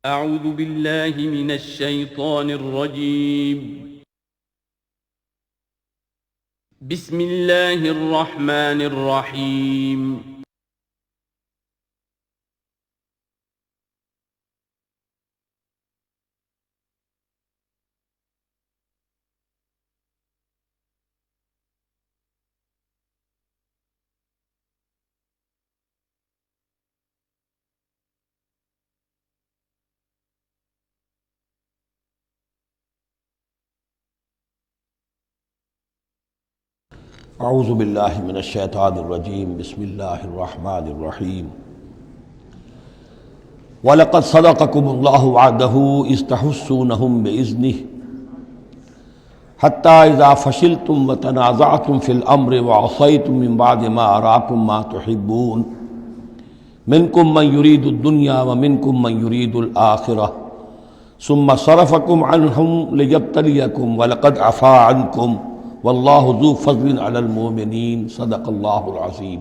اعوذ باللہ من الشیطان الرجیم بسم اللہ الرحمن الرحیم اعوذ باللہ من الشیطان الرجیم بسم اللہ الرحمن الرحیم وَلَقَدْ صَدَقَكُمُ اللَّهُ وَعْدَهُ إِذْ تَحُسُّونَهُم بِإِذْنِهِ حَتَّى إِذَا فَشِلْتُمْ وَتَنَازَعْتُمْ فِي الْأَمْرِ وَعَصَيْتُمْ مِنْ بَعْدِ مَا أَرَاكُمْ مَا تُحِبُّونَ مِنْكُمْ مَنْ يُرِيدُ الدُّنْيَا وَمِنْكُمْ مَنْ يُرِيدُ الْآخِرَةَ ثُمَّ صَرَفَكُمْ عَنْهُمْ لِيَبْتَلِيَكُمْ وَلَقَدْ عَفَا عَنْكُمْ واللہ ذو فضل علی المؤمنین صدق اللہ العظیم۔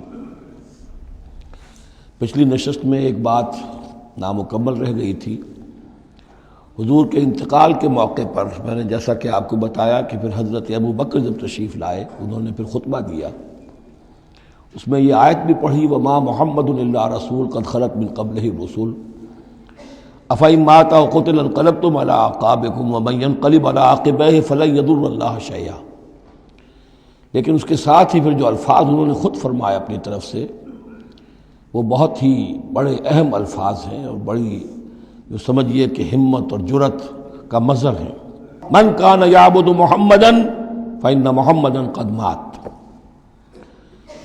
پچھلی نشست میں ایک بات نامکمل رہ گئی تھی۔ حضور کے انتقال کے موقع پر میں نے جیسا کہ آپ کو بتایا کہ پھر حضرت ابو بکر جب تشریف لائے انہوں نے پھر خطبہ دیا، اس میں یہ آیت بھی پڑھی وما محمد الا رسول قد خلت من قبلہ الرسل افإن مات أو قتل انقلبتم على أعقابكم ومن ينقلب على عقبيه فلن يضر الله شيئا۔ لیکن اس کے ساتھ ہی پھر جو الفاظ انہوں نے خود فرمایا اپنی طرف سے وہ بہت ہی بڑے اہم الفاظ ہیں اور بڑی جو سمجھیے کہ ہمت اور جرأت کا مظہر ہے۔ من کان یعبد محمدا فإن محمدا قد مات،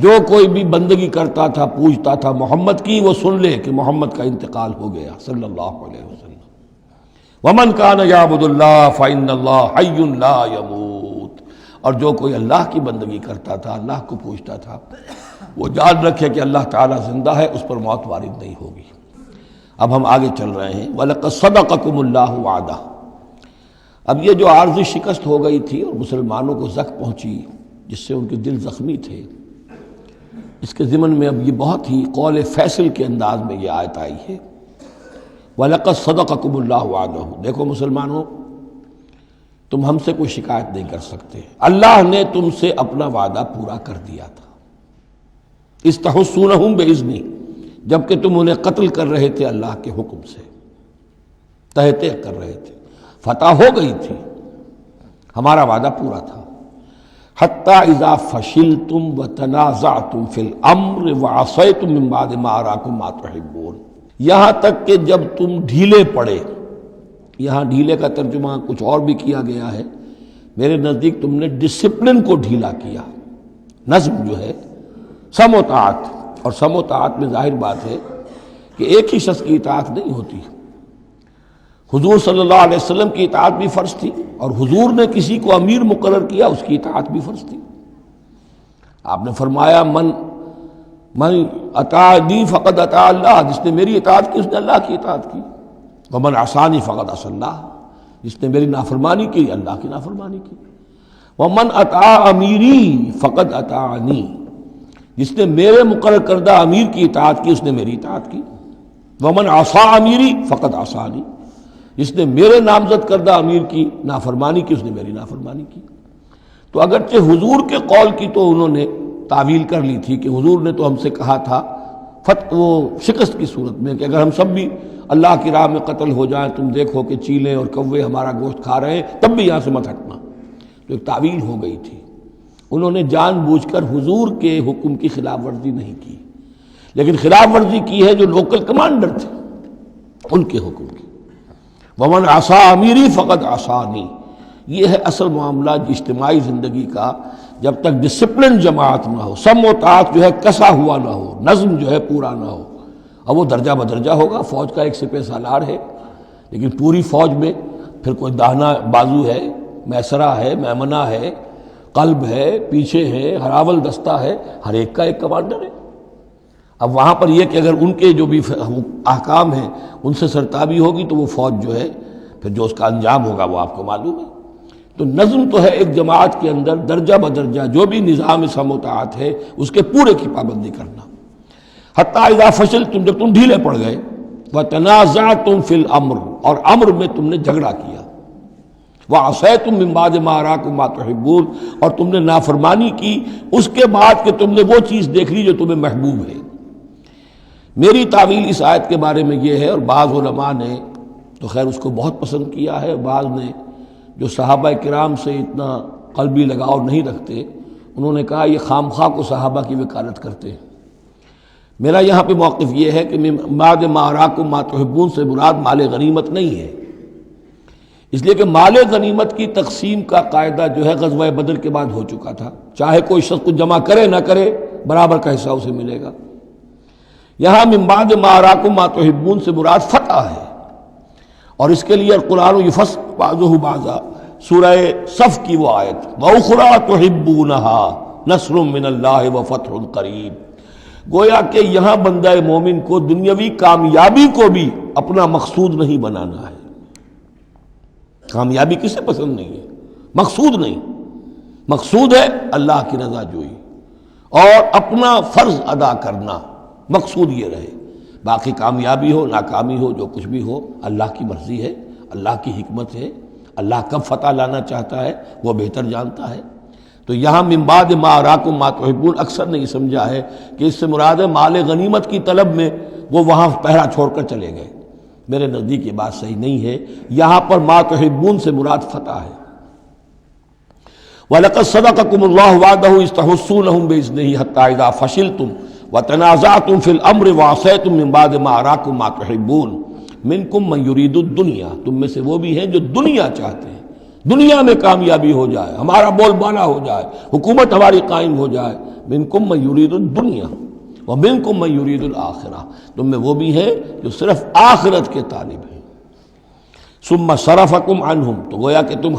جو کوئی بھی بندگی کرتا تھا پوجتا تھا محمد کی وہ سن لے کہ محمد کا انتقال ہو گیا صلی اللہ علیہ وسلم۔ ومن کان یعبد اللہ فإن اللہ حی لا یموت، اور جو کوئی اللہ کی بندگی کرتا تھا اللہ کو پوچھتا تھا وہ جان رکھے کہ اللہ تعالیٰ زندہ ہے، اس پر موت وارد نہیں ہوگی۔ اب ہم آگے چل رہے ہیں وَلَقَدْ صَدَقَكُمُ اللَّهُ وَعْدَهُ۔ اب یہ جو عارضی شکست ہو گئی تھی اور مسلمانوں کو زخم پہنچی جس سے ان کے دل زخمی تھے، اس کے ضمن میں اب یہ بہت ہی قول فیصل کے انداز میں یہ آیت آئی ہے وَلَقَدْ صَدَقَكُمُ اللَّهُ وَعْدَهُ۔ دیکھو مسلمانوں، تم ہم سے کوئی شکایت نہیں کر سکتے، اللہ نے تم سے اپنا وعدہ پورا کر دیا تھا۔ اِذْ تَحُسُّونَهُم بِإِذْنِهِ، جبکہ تم انہیں قتل کر رہے تھے اللہ کے حکم سے، تہتے کر رہے تھے، فتح ہو گئی تھی، ہمارا وعدہ پورا تھا۔ حَتَّى إِذَا فَشِلْتُمْ وَتَنَازَعْتُمْ فِي الْأَمْرِ وَعَصَيْتُمْ مِنْ بَعْدِ مَا أَرَاكُمْ مَا تُحِبُّونَ، یہاں تک کہ جب تم ڈھیلے پڑے، یہاں ڈھیلے کا ترجمہ کچھ اور بھی کیا گیا ہے، میرے نزدیک تم نے ڈسپلن کو ڈھیلا کیا۔ نظم جو ہے سم و طاعت، اور سم و طاعت میں ظاہر بات ہے کہ ایک ہی شخص کی اطاعت نہیں ہوتی۔ حضور صلی اللہ علیہ وسلم کی اطاعت بھی فرض تھی، اور حضور نے کسی کو امیر مقرر کیا اس کی اطاعت بھی فرض تھی۔ آپ نے فرمایا من اطاعنی فقد اطاع اللہ، جس نے میری اطاعت کی اس نے اللہ کی اطاعت کی۔ ومن عصانی فقد عصى اللہ، جس نے میری نافرمانی کی اللہ کی نافرمانی کی۔ ومن اطاع امیری فقد اطاعنی، جس نے میرے مقرر کردہ امیر کی اطاعت کی اس نے میری اطاعت کی۔ ومن عصى امیری فقد عصانی، جس نے میرے نامزد کردہ امیر کی نافرمانی کی اس نے میری نافرمانی کی۔ تو اگرچہ حضور کے قول کی تو انہوں نے تعویل کر لی تھی کہ حضور نے تو ہم سے کہا تھا وہ شکست کی صورت میں کہ اگر ہم سب بھی اللہ کی راہ میں قتل ہو جائیں، تم دیکھو کہ چیلیں اور کوے ہمارا گوشت کھا رہے ہیں، تب بھی یہاں سے مت ہٹنا۔ تو ایک تعویل ہو گئی تھی، انہوں نے جان بوجھ کر حضور کے حکم کی خلاف ورزی نہیں کی، لیکن خلاف ورزی کی ہے جو لوکل کمانڈر تھے ان کے حکم کی۔ ومن عصا امیری فقد عصانی، یہ ہے اصل معاملہ اجتماعی زندگی کا۔ جب تک ڈسپلن جماعت نہ ہو، سم و طاعت جو ہے کسا ہوا نہ ہو، نظم جو ہے پورا نہ ہو، اب وہ درجہ بدرجہ ہوگا۔ فوج کا ایک سپہ سالار ہے، لیکن پوری فوج میں پھر کوئی داہنا بازو ہے، میسرہ ہے، میمنہ ہے، قلب ہے، پیچھے ہے، ہراول دستہ ہے، ہر ایک کا ایک کمانڈر ہے۔ اب وہاں پر یہ کہ اگر ان کے جو بھی احکام ہیں ان سے سرتابی ہوگی تو وہ فوج جو ہے پھر جو اس کا انجام ہوگا وہ آپ کو معلوم ہے۔ تو نظم تو ہے ایک جماعت کے اندر درجہ بدرجہ جو بھی نظام سم و طاعت ہے اس کے پورے کی پابندی کرنا۔ حتیٰ اذا فشلتم، جب تم ڈھیلے پڑ گئے، وَتَنَازَعْتُمْ فِي الْأَمْرِ، اور امر میں تم نے جھگڑا کیا، وَعَصَيْتُمْ مِن بَعْدِ مَا أَرَاكُمْ مَا تُحِبُّونَ، اور تم نے نافرمانی کی اس کے بعد کہ تم نے وہ چیز دیکھ لی جو تمہیں محبوب ہے۔ میری تعویل اس آیت کے بارے میں یہ ہے، اور بعض علماء نے تو خیر اس کو بہت پسند کیا ہے، بعض نے جو صحابہ کرام سے اتنا قلبی لگاؤ نہیں رکھتے انہوں نے کہا یہ خام خواہ کو صحابہ کی وکالت کرتے ہیں۔ میرا یہاں پہ موقف یہ ہے کہ بعد ما اراکم ما تحبون سے مراد مال غنیمت نہیں ہے، اس لیے کہ مال غنیمت کی تقسیم کا قاعدہ جو ہے غزوہ بدر کے بعد ہو چکا تھا، چاہے کوئی شخص کچھ جمع کرے نہ کرے برابر کا حصہ اسے ملے گا۔ یہاں من بعد ما اراکم ما تحبون سے مراد فتح ہے، اور اس کے لیے القرآن یفصل بعضہ بعضا، سورہ صف کی وہ آیت وَأُخْرَىٰ تُحِبُّونَهَا نَصْرٌ مِّنَ اللَّهِ وَفَتْحٌ قَرِیب، گویا کہ یہاں بندہ مومن کو دنیاوی کامیابی کو بھی اپنا مقصود نہیں بنانا ہے۔ کامیابی کسے پسند نہیں ہے؟ مقصود نہیں، مقصود ہے اللہ کی رضا جوئی اور اپنا فرض ادا کرنا، مقصود یہ رہے، باقی کامیابی ہو ناکامی ہو جو کچھ بھی ہو اللہ کی مرضی ہے، اللہ کی حکمت ہے، اللہ کب فتح لانا چاہتا ہے وہ بہتر جانتا ہے۔ تو یہاں من بعد ما اراکم ما تحبون اکثر نہیں سمجھا ہے کہ اس سے مراد ہے مال غنیمت کی طلب میں وہ وہاں پہرا چھوڑ کر چلے گئے، میرے نزدیک یہ بات صحیح نہیں ہے، یہاں پر ما تحبون سے مراد فتح ہے۔ وَلَقَدْ صَدَقَكُمُ اللَّهُ وَعْدَهُ إِذْ تَحُسُّونَهُم بِإِذْنِهِ حَتَّىٰ إِذَا فَشِلْتُمْ وَتَنَازَعْتُمْ فِي الْأَمْرِ وَعَصَيْتُم مِّن بَعْدِ مَا أَرَاكُم مَّا تُحِبُّونَ مِنكُم مَّن يُرِيدُ الدُّنْيَا، تم میں سے وہ بھی ہیں جو دنیا چاہتے ہیں، دنیا میں کامیابی ہو جائے، ہمارا بول بالا ہو جائے، حکومت ہماری قائم ہو جائے، منکم من یرید الدنیا ومنکم من یرید الآخرہ، تم میں وہ بھی ہیں جو صرف آخرت کے طالب ہیں۔ ثم صرفکم عنہم، تو گویا کہ تم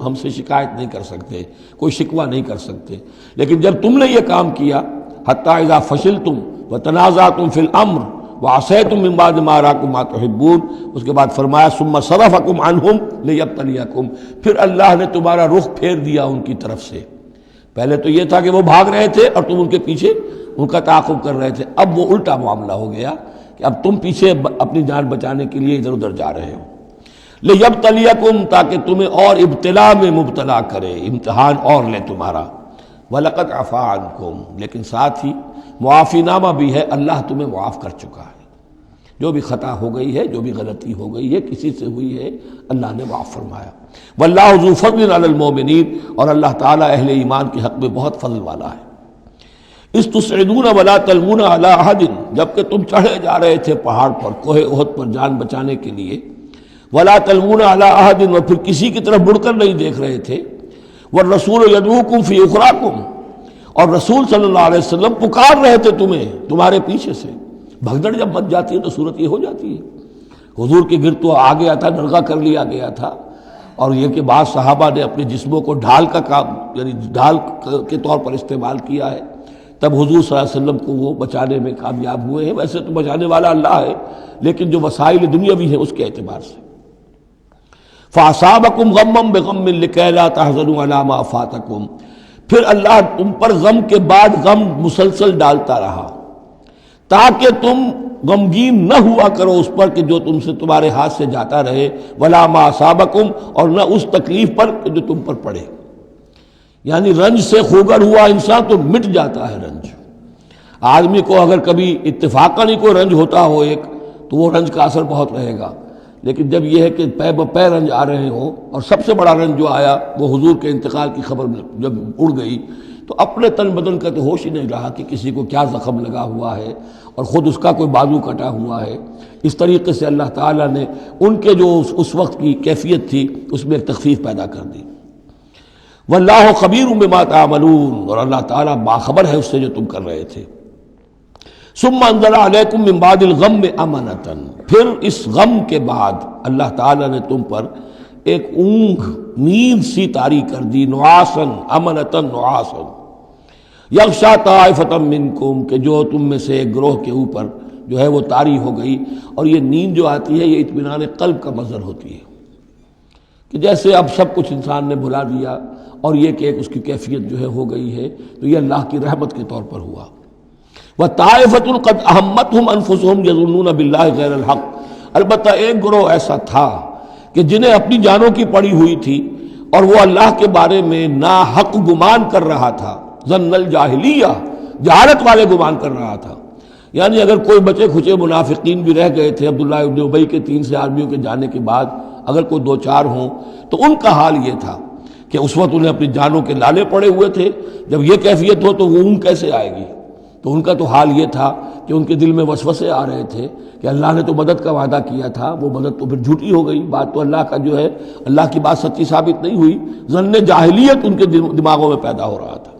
ہم سے شکایت نہیں کر سکتے، کوئی شکوہ نہیں کر سکتے، لیکن جب تم نے یہ کام کیا حتی اذا فشلتم وتنازعتم فی الامر وعصیتم من بعد ما اراکم ما تحبون، اس کے بعد فرمایا ثم صرفکم عنہم لیبتلیکم، پھر اللہ نے تمہارا رخ پھیر دیا ان کی طرف سے۔ پہلے تو یہ تھا کہ وہ بھاگ رہے تھے اور تم ان کے پیچھے ان کا تعاقب کر رہے تھے، اب وہ الٹا معاملہ ہو گیا کہ اب تم پیچھے اپنی جان بچانے کے لیے ادھر ادھر جا رہے ہو۔ لیبتلیکم، تاکہ تمہیں اور ابتلا میں مبتلا کرے، امتحان اور لے تمہارا۔ وَلَقَدْ عَفَا عَنْكُمْ، لیکن ساتھ ہی معافی نامہ بھی ہے، اللہ تمہیں معاف کر چکا ہے، جو بھی خطا ہو گئی ہے، جو بھی غلطی ہو گئی ہے، کسی سے ہوئی ہے، اللہ نے معاف فرمایا۔ وَاللَّهُ ذُو فَضْلٍ عَلَى الْمُؤْمِنِينَ، اور اللہ تعالیٰ اہل ایمان کے حق میں بہت فضل والا ہے۔ اِذْ تُصْعِدُونَ وَلَا تَلْوُونَ عَلَىٰ أَحَدٍ، جبکہ تم چڑھے جا رہے تھے پہاڑ پر، کوہ احد پر جان بچانے کے لیے، وَلَا تَلْوُونَ عَلَىٰ أَحَدٍ، اور پھر کسی کی طرف مڑ کر نہیں دیکھ رہے تھے، وَالرَّسُولُ يَدْعُوكُمْ فِي أُخْرَاكُمْ، اور رسول صلی اللہ علیہ وسلم پکار رہے تھے تمہیں تمہارے پیچھے سے۔ بھگدڑ جب مچ جاتی ہے تو صورت یہ ہو جاتی ہے۔ حضور کے گرد تو آ گیا تھا، نرغہ کر لیا گیا تھا، اور یہ کہ بعض صحابہ نے اپنے جسموں کو ڈھال کا کام، یعنی ڈھال کے طور پر استعمال کیا ہے، تب حضور صلی اللہ علیہ وسلم کو وہ بچانے میں کامیاب ہوئے ہیں۔ ویسے تو بچانے والا اللہ ہے، لیکن جو وسائل دنیاوی ہیں اس کے اعتبار سے۔ فَأَصَابَكُمْ غَمًّا بِغَمٍّ لِكَيْ لَا تَحْزَنُوا عَلَىٰ مَا فَاتَكُمْ، پھر اللہ تم پر غم کے بعد غم مسلسل ڈالتا رہا تاکہ تم غمگین نہ ہوا کرو اس پر کہ جو تم سے تمہارے ہاتھ سے جاتا رہے، وَلَا مَا أَصَابَكُمْ، اور نہ اس تکلیف پر جو تم پر پڑے۔ یعنی رنج سے خوگر ہوا انسان تو مٹ جاتا ہے رنج۔ آدمی کو اگر کبھی اتفاقاً ہی کوئی رنج ہوتا ہو ایک تو وہ رنج کا اثر بہت رہے گا، لیکن جب یہ ہے کہ پے بپے رنج آ رہے ہوں، اور سب سے بڑا رنج جو آیا وہ حضور کے انتقال کی خبر جب اڑ گئی تو اپنے تن بدن کا تو ہوش ہی نہیں رہا کہ کسی کو کیا زخم لگا ہوا ہے اور خود اس کا کوئی بازو کٹا ہوا ہے۔ اس طریقے سے اللہ تعالیٰ نے ان کے جو اس وقت کی کیفیت تھی اس میں ایک تخفیف پیدا کر دی۔ واللہ خبیر بما تعملون، اور اللہ تعالیٰ باخبر ہے اس سے جو تم کر رہے تھے۔ ثم انزل علیکم من بعد الغم امنۃ، پھر اس غم کے بعد اللہ تعالیٰ نے تم پر ایک اونگ، نیند سی طاری کر دی، نعاسن امنۃ نعاسن، یغشا طائفۃ منکم، کہ جو تم میں سے ایک گروہ کے اوپر جو ہے وہ طاری ہو گئی۔ اور یہ نیند جو آتی ہے یہ اطمینان قلب کا مظہر ہوتی ہے، کہ جیسے اب سب کچھ انسان نے بھلا دیا اور یہ کہ ایک اس کی کیفیت جو ہے ہو گئی ہے، تو یہ اللہ کی رحمت کے طور پر ہوا۔ وطائفۃ قد اہمتہم انفسہم یظنون باللہ غیر الحق، البتہ ایک گروہ ایسا تھا کہ جنہیں اپنی جانوں کی پڑی ہوئی تھی اور وہ اللہ کے بارے میں ناحق گمان کر رہا تھا، ظن الجاہلیہ، جہالت والے گمان کر رہا تھا۔ یعنی اگر کوئی بچے کھچے منافقین بھی رہ گئے تھے عبداللہ ابن ابی کے 3 سے آدمیوں کے جانے کے بعد، اگر کوئی 2-4 ہوں تو ان کا حال یہ تھا کہ اس وقت انہیں اپنی جانوں کے لالے پڑے ہوئے تھے، جب یہ کیفیت ہو تو وہ اون کیسے آئے گی؟ تو ان کا تو حال یہ تھا کہ ان کے دل میں وسوسے آ رہے تھے کہ اللہ نے تو مدد کا وعدہ کیا تھا، وہ مدد تو پھر جھوٹی ہو گئی، بات تو اللہ کا جو ہے اللہ کی بات سچی ثابت نہیں ہوئی، ظن جاہلیت ان کے دماغوں میں پیدا ہو رہا تھا۔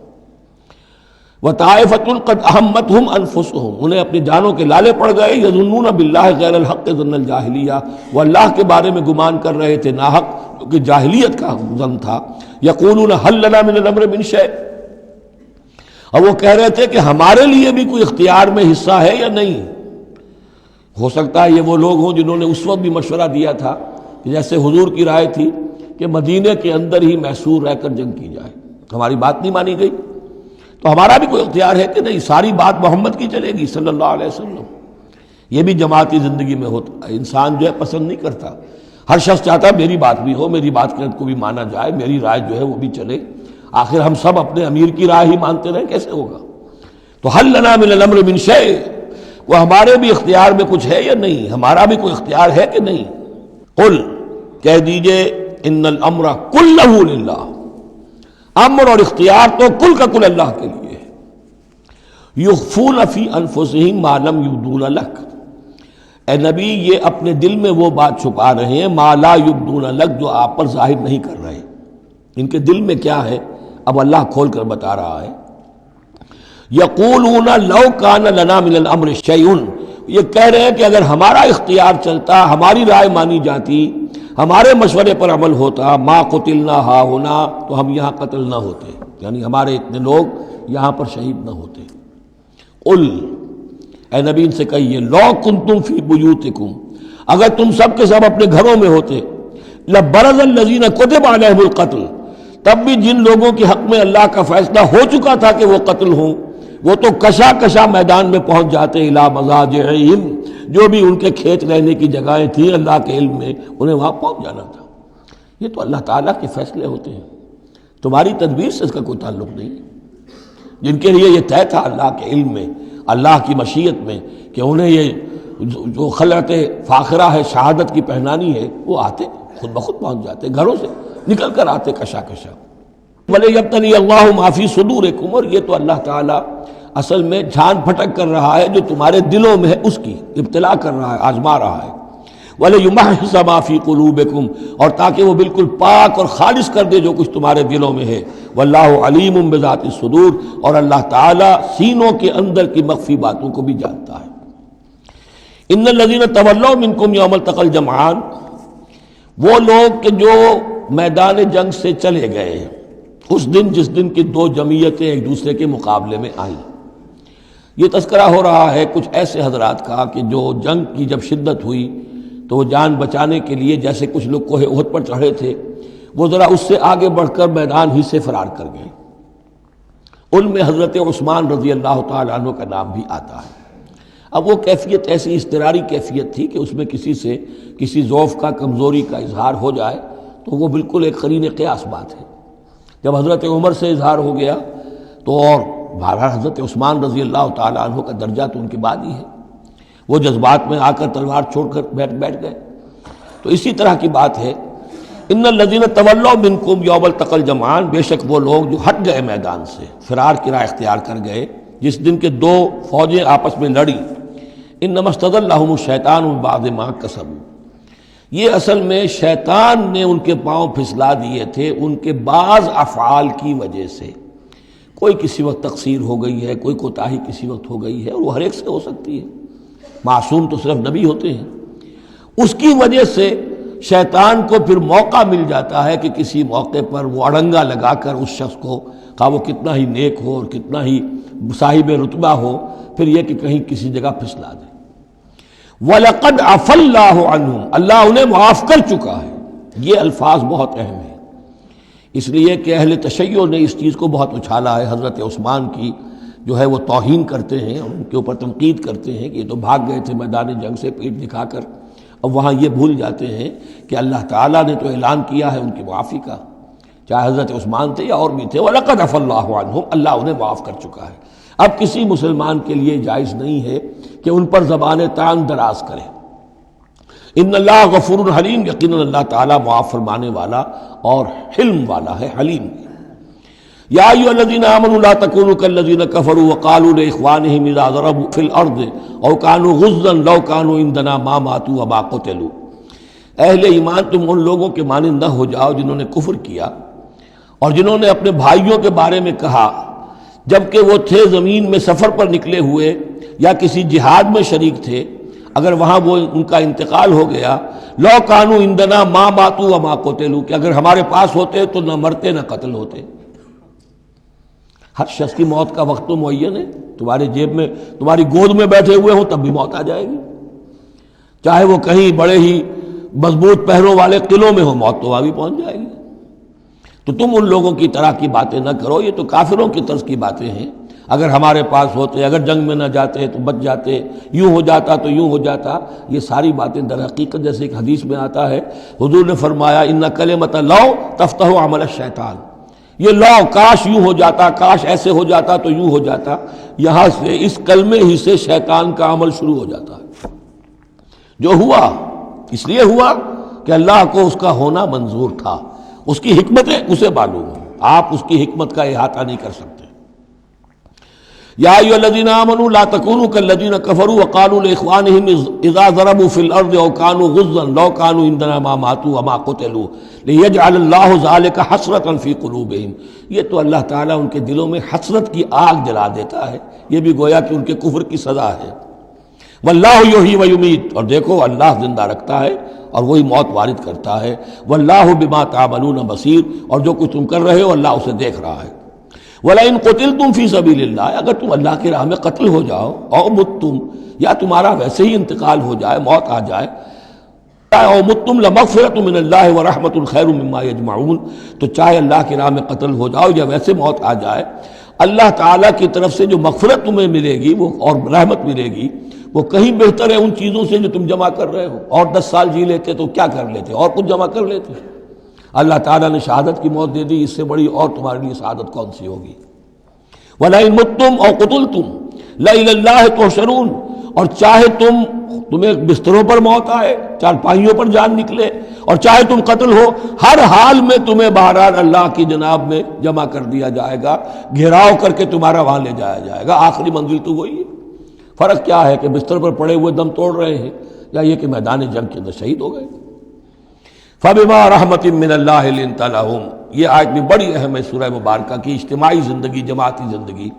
وطائفۃ قد اہمتہم انفسہم، انہیں اپنی جانوں کے لالے پڑ گئے، یظنون باللہ غیر الحق ظن الجاہلیہ، وہ اللہ کے بارے میں گمان کر رہے تھے ناحق، کیونکہ جاہلیت کا ظن تھا۔ یقولون هل لنا من الامر من شیء، اور وہ کہہ رہے تھے کہ ہمارے لیے بھی کوئی اختیار میں حصہ ہے یا نہیں۔ ہو سکتا ہے یہ وہ لوگ ہوں جنہوں نے اس وقت بھی مشورہ دیا تھا کہ جیسے حضور کی رائے تھی کہ مدینے کے اندر ہی محصور رہ کر جنگ کی جائے، ہماری بات نہیں مانی گئی تو ہمارا بھی کوئی اختیار ہے کہ نہیں، ساری بات محمد کی چلے گی صلی اللہ علیہ وسلم۔ یہ بھی جماعتی زندگی میں ہوتا ہے، انسان جو ہے پسند نہیں کرتا، ہر شخص چاہتا ہے میری بات بھی ہو، میری بات کو بھی مانا جائے، میری رائے جو ہے وہ بھی چلے، آخر ہم سب اپنے امیر کی رائے ہی مانتے رہے، کیسے ہوگا؟ تو حل لنا من الامر من شیء، وہ ہمارے بھی اختیار میں کچھ ہے یا نہیں، ہمارا بھی کوئی اختیار ہے کہ نہیں؟ قل، کہہ دیجئے، ان الامر کلہ للہ، امر اور اختیار تو کل کا کل اللہ کے لیے ہے۔ یخفون فی انفسہم ما لم یبدون لک، اے نبی یہ اپنے دل میں وہ بات چھپا رہے ہیں ما لا یبدون لک، جو آپ پر ظاہر نہیں کر رہے، ان کے دل میں کیا ہے اب اللہ کھول کر بتا رہا ہے۔ یقولون لو کان لنا من الامر شیء، یہ کہہ رہے ہیں کہ اگر ہمارا اختیار چلتا، ہماری رائے مانی جاتی، ہمارے مشورے پر عمل ہوتا، ما قتلنا ہا ہونا، تو ہم یہاں قتل نہ ہوتے، یعنی ہمارے اتنے لوگ یہاں پر شہید نہ ہوتے۔ قل، اے نبی ان سے کہیے، لو کنتم فی بیوتکم، اگر تم سب کے سب اپنے گھروں میں ہوتے، لبرز الذین کتب علیہم القتل، تب بھی جن لوگوں کے حق میں اللہ کا فیصلہ ہو چکا تھا کہ وہ قتل ہوں، وہ تو کشا کشا میدان میں پہنچ جاتے، الی مضاجعہم، جو بھی ان کے کھیت رہنے کی جگہیں تھیں اللہ کے علم میں، انہیں وہاں پہنچ جانا تھا۔ یہ تو اللہ تعالیٰ کے فیصلے ہوتے ہیں، تمہاری تدبیر سے اس کا کوئی تعلق نہیں۔ جن کے لیے یہ طے تھا اللہ کے علم میں، اللہ کی مشیت میں، کہ انہیں یہ جو خلعت فاخرہ ہے، شہادت کی پہنانی ہے، وہ آتے خود بخود پہنچ جاتے، گھروں سے نکل کر آتے کشا کشا۔ وَلِيَبْتَلِيَ اللَّهُ مَا فِي صُدُورِكُمْ، اور یہ تو اللہ تعالیٰ اصل میں جھان پھٹک کر رہا ہے جو تمہارے دلوں میں ہے، اس کی ابتلا کر رہا ہے، آزما رہا ہے۔ وَلِيُمَحِّصَ مَا فِي قُلُوبِكُمْ، اور تاکہ وہ بالکل پاک اور خالص کر دے جو کچھ تمہارے دلوں میں ہے۔ وَاللَّهُ عَلِيمٌ بِذَاتِ الصُّدُورِ، اور اللہ تعالیٰ سینوں کے اندر کی مخفی باتوں کو بھی جانتا ہے۔ ان الذین تولوا منکم یوم التقى الجمعان، وہ لوگ کہ جو میدان جنگ سے چلے گئے اس دن جس دن کی 2 جمعیتیں ایک دوسرے کے مقابلے میں آئیں۔ یہ تذکرہ ہو رہا ہے کچھ ایسے حضرات کا کہ جو جنگ کی جب شدت ہوئی تو وہ جان بچانے کے لیے جیسے کچھ لوگ کوہ احد پر چڑھے تھے، وہ ذرا اس سے آگے بڑھ کر میدان ہی سے فرار کر گئے۔ ان میں حضرت عثمان رضی اللہ تعالیٰ عنہ کا نام بھی آتا ہے۔ اب وہ کیفیت ایسی اضطراری کیفیت تھی کہ اس میں کسی سے کسی ضعف کا، کمزوری کا اظہار ہو جائے تو وہ بالکل ایک قرین قیاس بات ہے۔ جب حضرت عمر سے اظہار ہو گیا تو اور بہرحال حضرت عثمان رضی اللہ تعالیٰ عنہ کا درجہ تو ان کے بعد ہی ہے، وہ جذبات میں آ کر تلوار چھوڑ کر بیٹھ گئے۔ تو اسی طرح کی بات ہے، ان الذین تولوا منکم یوم التقى الجمعان، بے شک وہ لوگ جو ہٹ گئے میدان سے، فرار کی راہ اختیار کر گئے جس دن کے 2 فوجیں آپس میں لڑی۔ انما استزلهم الشیطان ببعض ما کسبوا، یہ اصل میں شیطان نے ان کے پاؤں پھسلا دیے تھے ان کے بعض افعال کی وجہ سے۔ کوئی کسی وقت تقصیر ہو گئی ہے، کوئی کوتاہی کسی وقت ہو گئی ہے، اور وہ ہر ایک سے ہو سکتی ہے، معصوم تو صرف نبی ہوتے ہیں۔ اس کی وجہ سے شیطان کو پھر موقع مل جاتا ہے کہ کسی موقع پر وہ اڑنگا لگا کر اس شخص کو، خواہ وہ کتنا ہی نیک ہو اور کتنا ہی صاحب رتبہ ہو، پھر یہ کہ کہیں کسی جگہ پھسلا دے۔ وَلَقَدْ عَفَا اللَّهُ عَنْهُمْ، اللہ انہیں معاف کر چکا ہے۔ یہ الفاظ بہت اہم ہیں، اس لیے کہ اہل تشیع نے اس چیز کو بہت اچھالا ہے حضرت عثمان کی جو ہے وہ توہین کرتے ہیں اور ان کے اوپر تنقید کرتے ہیں کہ یہ تو بھاگ گئے تھے میدان جنگ سے پیٹھ دکھا کر، اب وہاں یہ بھول جاتے ہیں کہ اللہ تعالیٰ نے تو اعلان کیا ہے ان کی معافی کا، چاہے حضرت عثمان تھے یا اور بھی تھے، وَلَقَدْ عَفَا اللَّهُ عَنْهُمْ، اللہ انہیں معاف کر چکا ہے۔ اب کسی مسلمان کے لیے جائز نہیں ہے کہ ان پر زبان تان دراز کرے۔ ان اللہ غفور حلیم، یقیناً اللہ تعالیٰ معاف فرمانے والا اور حلم والا ہے، حلیم۔ یا ایھا الذین آمنوا لا تکونوا کالذین کفروا وقالوا لاخوانہم اذا ضربوا فی الارض او کانوا غزا لو کانوا عندنا ما ماتوا وما قتلوا، اہل ایمان تم ان لوگوں کے مانند نہ ہو جاؤ جنہوں نے کفر کیا اور جنہوں نے اپنے بھائیوں کے بارے میں کہا جبکہ وہ تھے زمین میں سفر پر نکلے ہوئے یا کسی جہاد میں شریک تھے، اگر وہاں وہ ان کا انتقال ہو گیا، لو کانوا عندنا ما ماتوا وما قتلوا، کہ اگر ہمارے پاس ہوتے تو نہ مرتے نہ قتل ہوتے۔ ہر شخص کی موت کا وقت تو معین ہے، تمہارے جیب میں تمہاری گود میں بیٹھے ہوئے ہوں تب بھی موت آ جائے گی، چاہے وہ کہیں بڑے ہی مضبوط پہروں والے قلعوں میں ہو، موت تو وہاں بھی پہنچ جائے گی۔ تو تم ان لوگوں کی طرح کی باتیں نہ کرو، یہ تو کافروں کی طرز کی باتیں ہیں، اگر ہمارے پاس ہوتے، اگر جنگ میں نہ جاتے تو بچ جاتے، یوں ہو جاتا تو یوں ہو جاتا، یہ ساری باتیں در حقیقت جیسے ایک حدیث میں آتا ہے، حضور نے فرمایا ان کلمۃ لو تفتح عمل الشیطان، یہ لو کاش یوں ہو جاتا، کاش ایسے ہو جاتا تو یوں ہو جاتا، یہاں سے اس کلمے ہی سے شیطان کا عمل شروع ہو جاتا ہے۔ جو ہوا اس لیے ہوا کہ اللہ کو اس کا ہونا منظور تھا، اس کی حکمتیں اسے معلوم ہیں، آپ اس کی حکمت کا احاطہ نہیں کر سکتے۔ یا ایھا الذین آمنوا لا تکونوا کالذین کفروا وقالوا لاخوانہم اذا ضربوا فی الارض او کانوا غزا لو کانوا عندنا ما ماتوا وما قتلوا لیجعل اللہ ذلک حسرۃ فی قلوبہم، یہ تو اللہ تعالیٰ ان کے دلوں میں حسرت کی آگ جلا دیتا ہے، یہ بھی گویا کہ ان کے کفر کی سزا ہے۔ واللہ یحیی ویمیت، اور دیکھو اللہ زندہ رکھتا ہے اور وہی موت وارد کرتا ہے۔ واللہ بما تعملون بصیر، اور جو کچھ تم کر رہے ہو اللہ اسے دیکھ رہا ہے۔ وَلَئِن قُتِلْتُمْ فِي سَبِيلِ اللَّهِ، اگر تم اللہ کی راہ میں قتل ہو جاؤ، او متم، یا تمہارا ویسے ہی انتقال ہو جائے، موت آ جائے، او متم لمغفرۃ من اللہ ورحمۃ خیر مما یجمعون، تو چاہے اللہ کی راہ میں قتل ہو جاؤ یا ویسے موت آ جائے، اللہ تعالیٰ کی طرف سے جو مغفرت تمہیں ملے گی وہ اور رحمت ملے گی وہ کہیں بہتر ہے ان چیزوں سے جو تم جمع کر رہے ہو۔ اور 10 سال جی لیتے تو کیا کر لیتے، اور کچھ جمع کر لیتے۔ اللہ تعالیٰ نے شہادت کی موت دے دی، اس سے بڑی اور تمہارے لیے شہادت کون سی ہوگی۔ وَلَئِن مُتُّمْ أَوْ قُتِلْتُمْ لَإِلَى اللَّهِ تُحْشَرُونَ، اور چاہے تمہیں بستروں پر موت آئے، چارپائیوں پر جان نکلے، اور چاہے تم قتل ہو، ہر حال میں تمہیں بہرحال اللہ کی جناب میں جمع کر دیا جائے گا، گھیراؤ کر کے تمہارا وہاں لے جایا جائے گا، آخری منزل تو وہی ہے۔ فرق کیا ہے کہ بستر پر پڑے ہوئے دم توڑ رہے ہیں یا یہ کہ میدان جنگ کے اندر شہید ہو گئے۔ فَبِمَا رَحْمَةٍ مِّنَ اللَّهِ لِنتَ لَهُمْ، یہ آیت بھی بڑی اہم ہے سورہ مبارکہ کی، اجتماعی زندگی، جماعتی زندگی،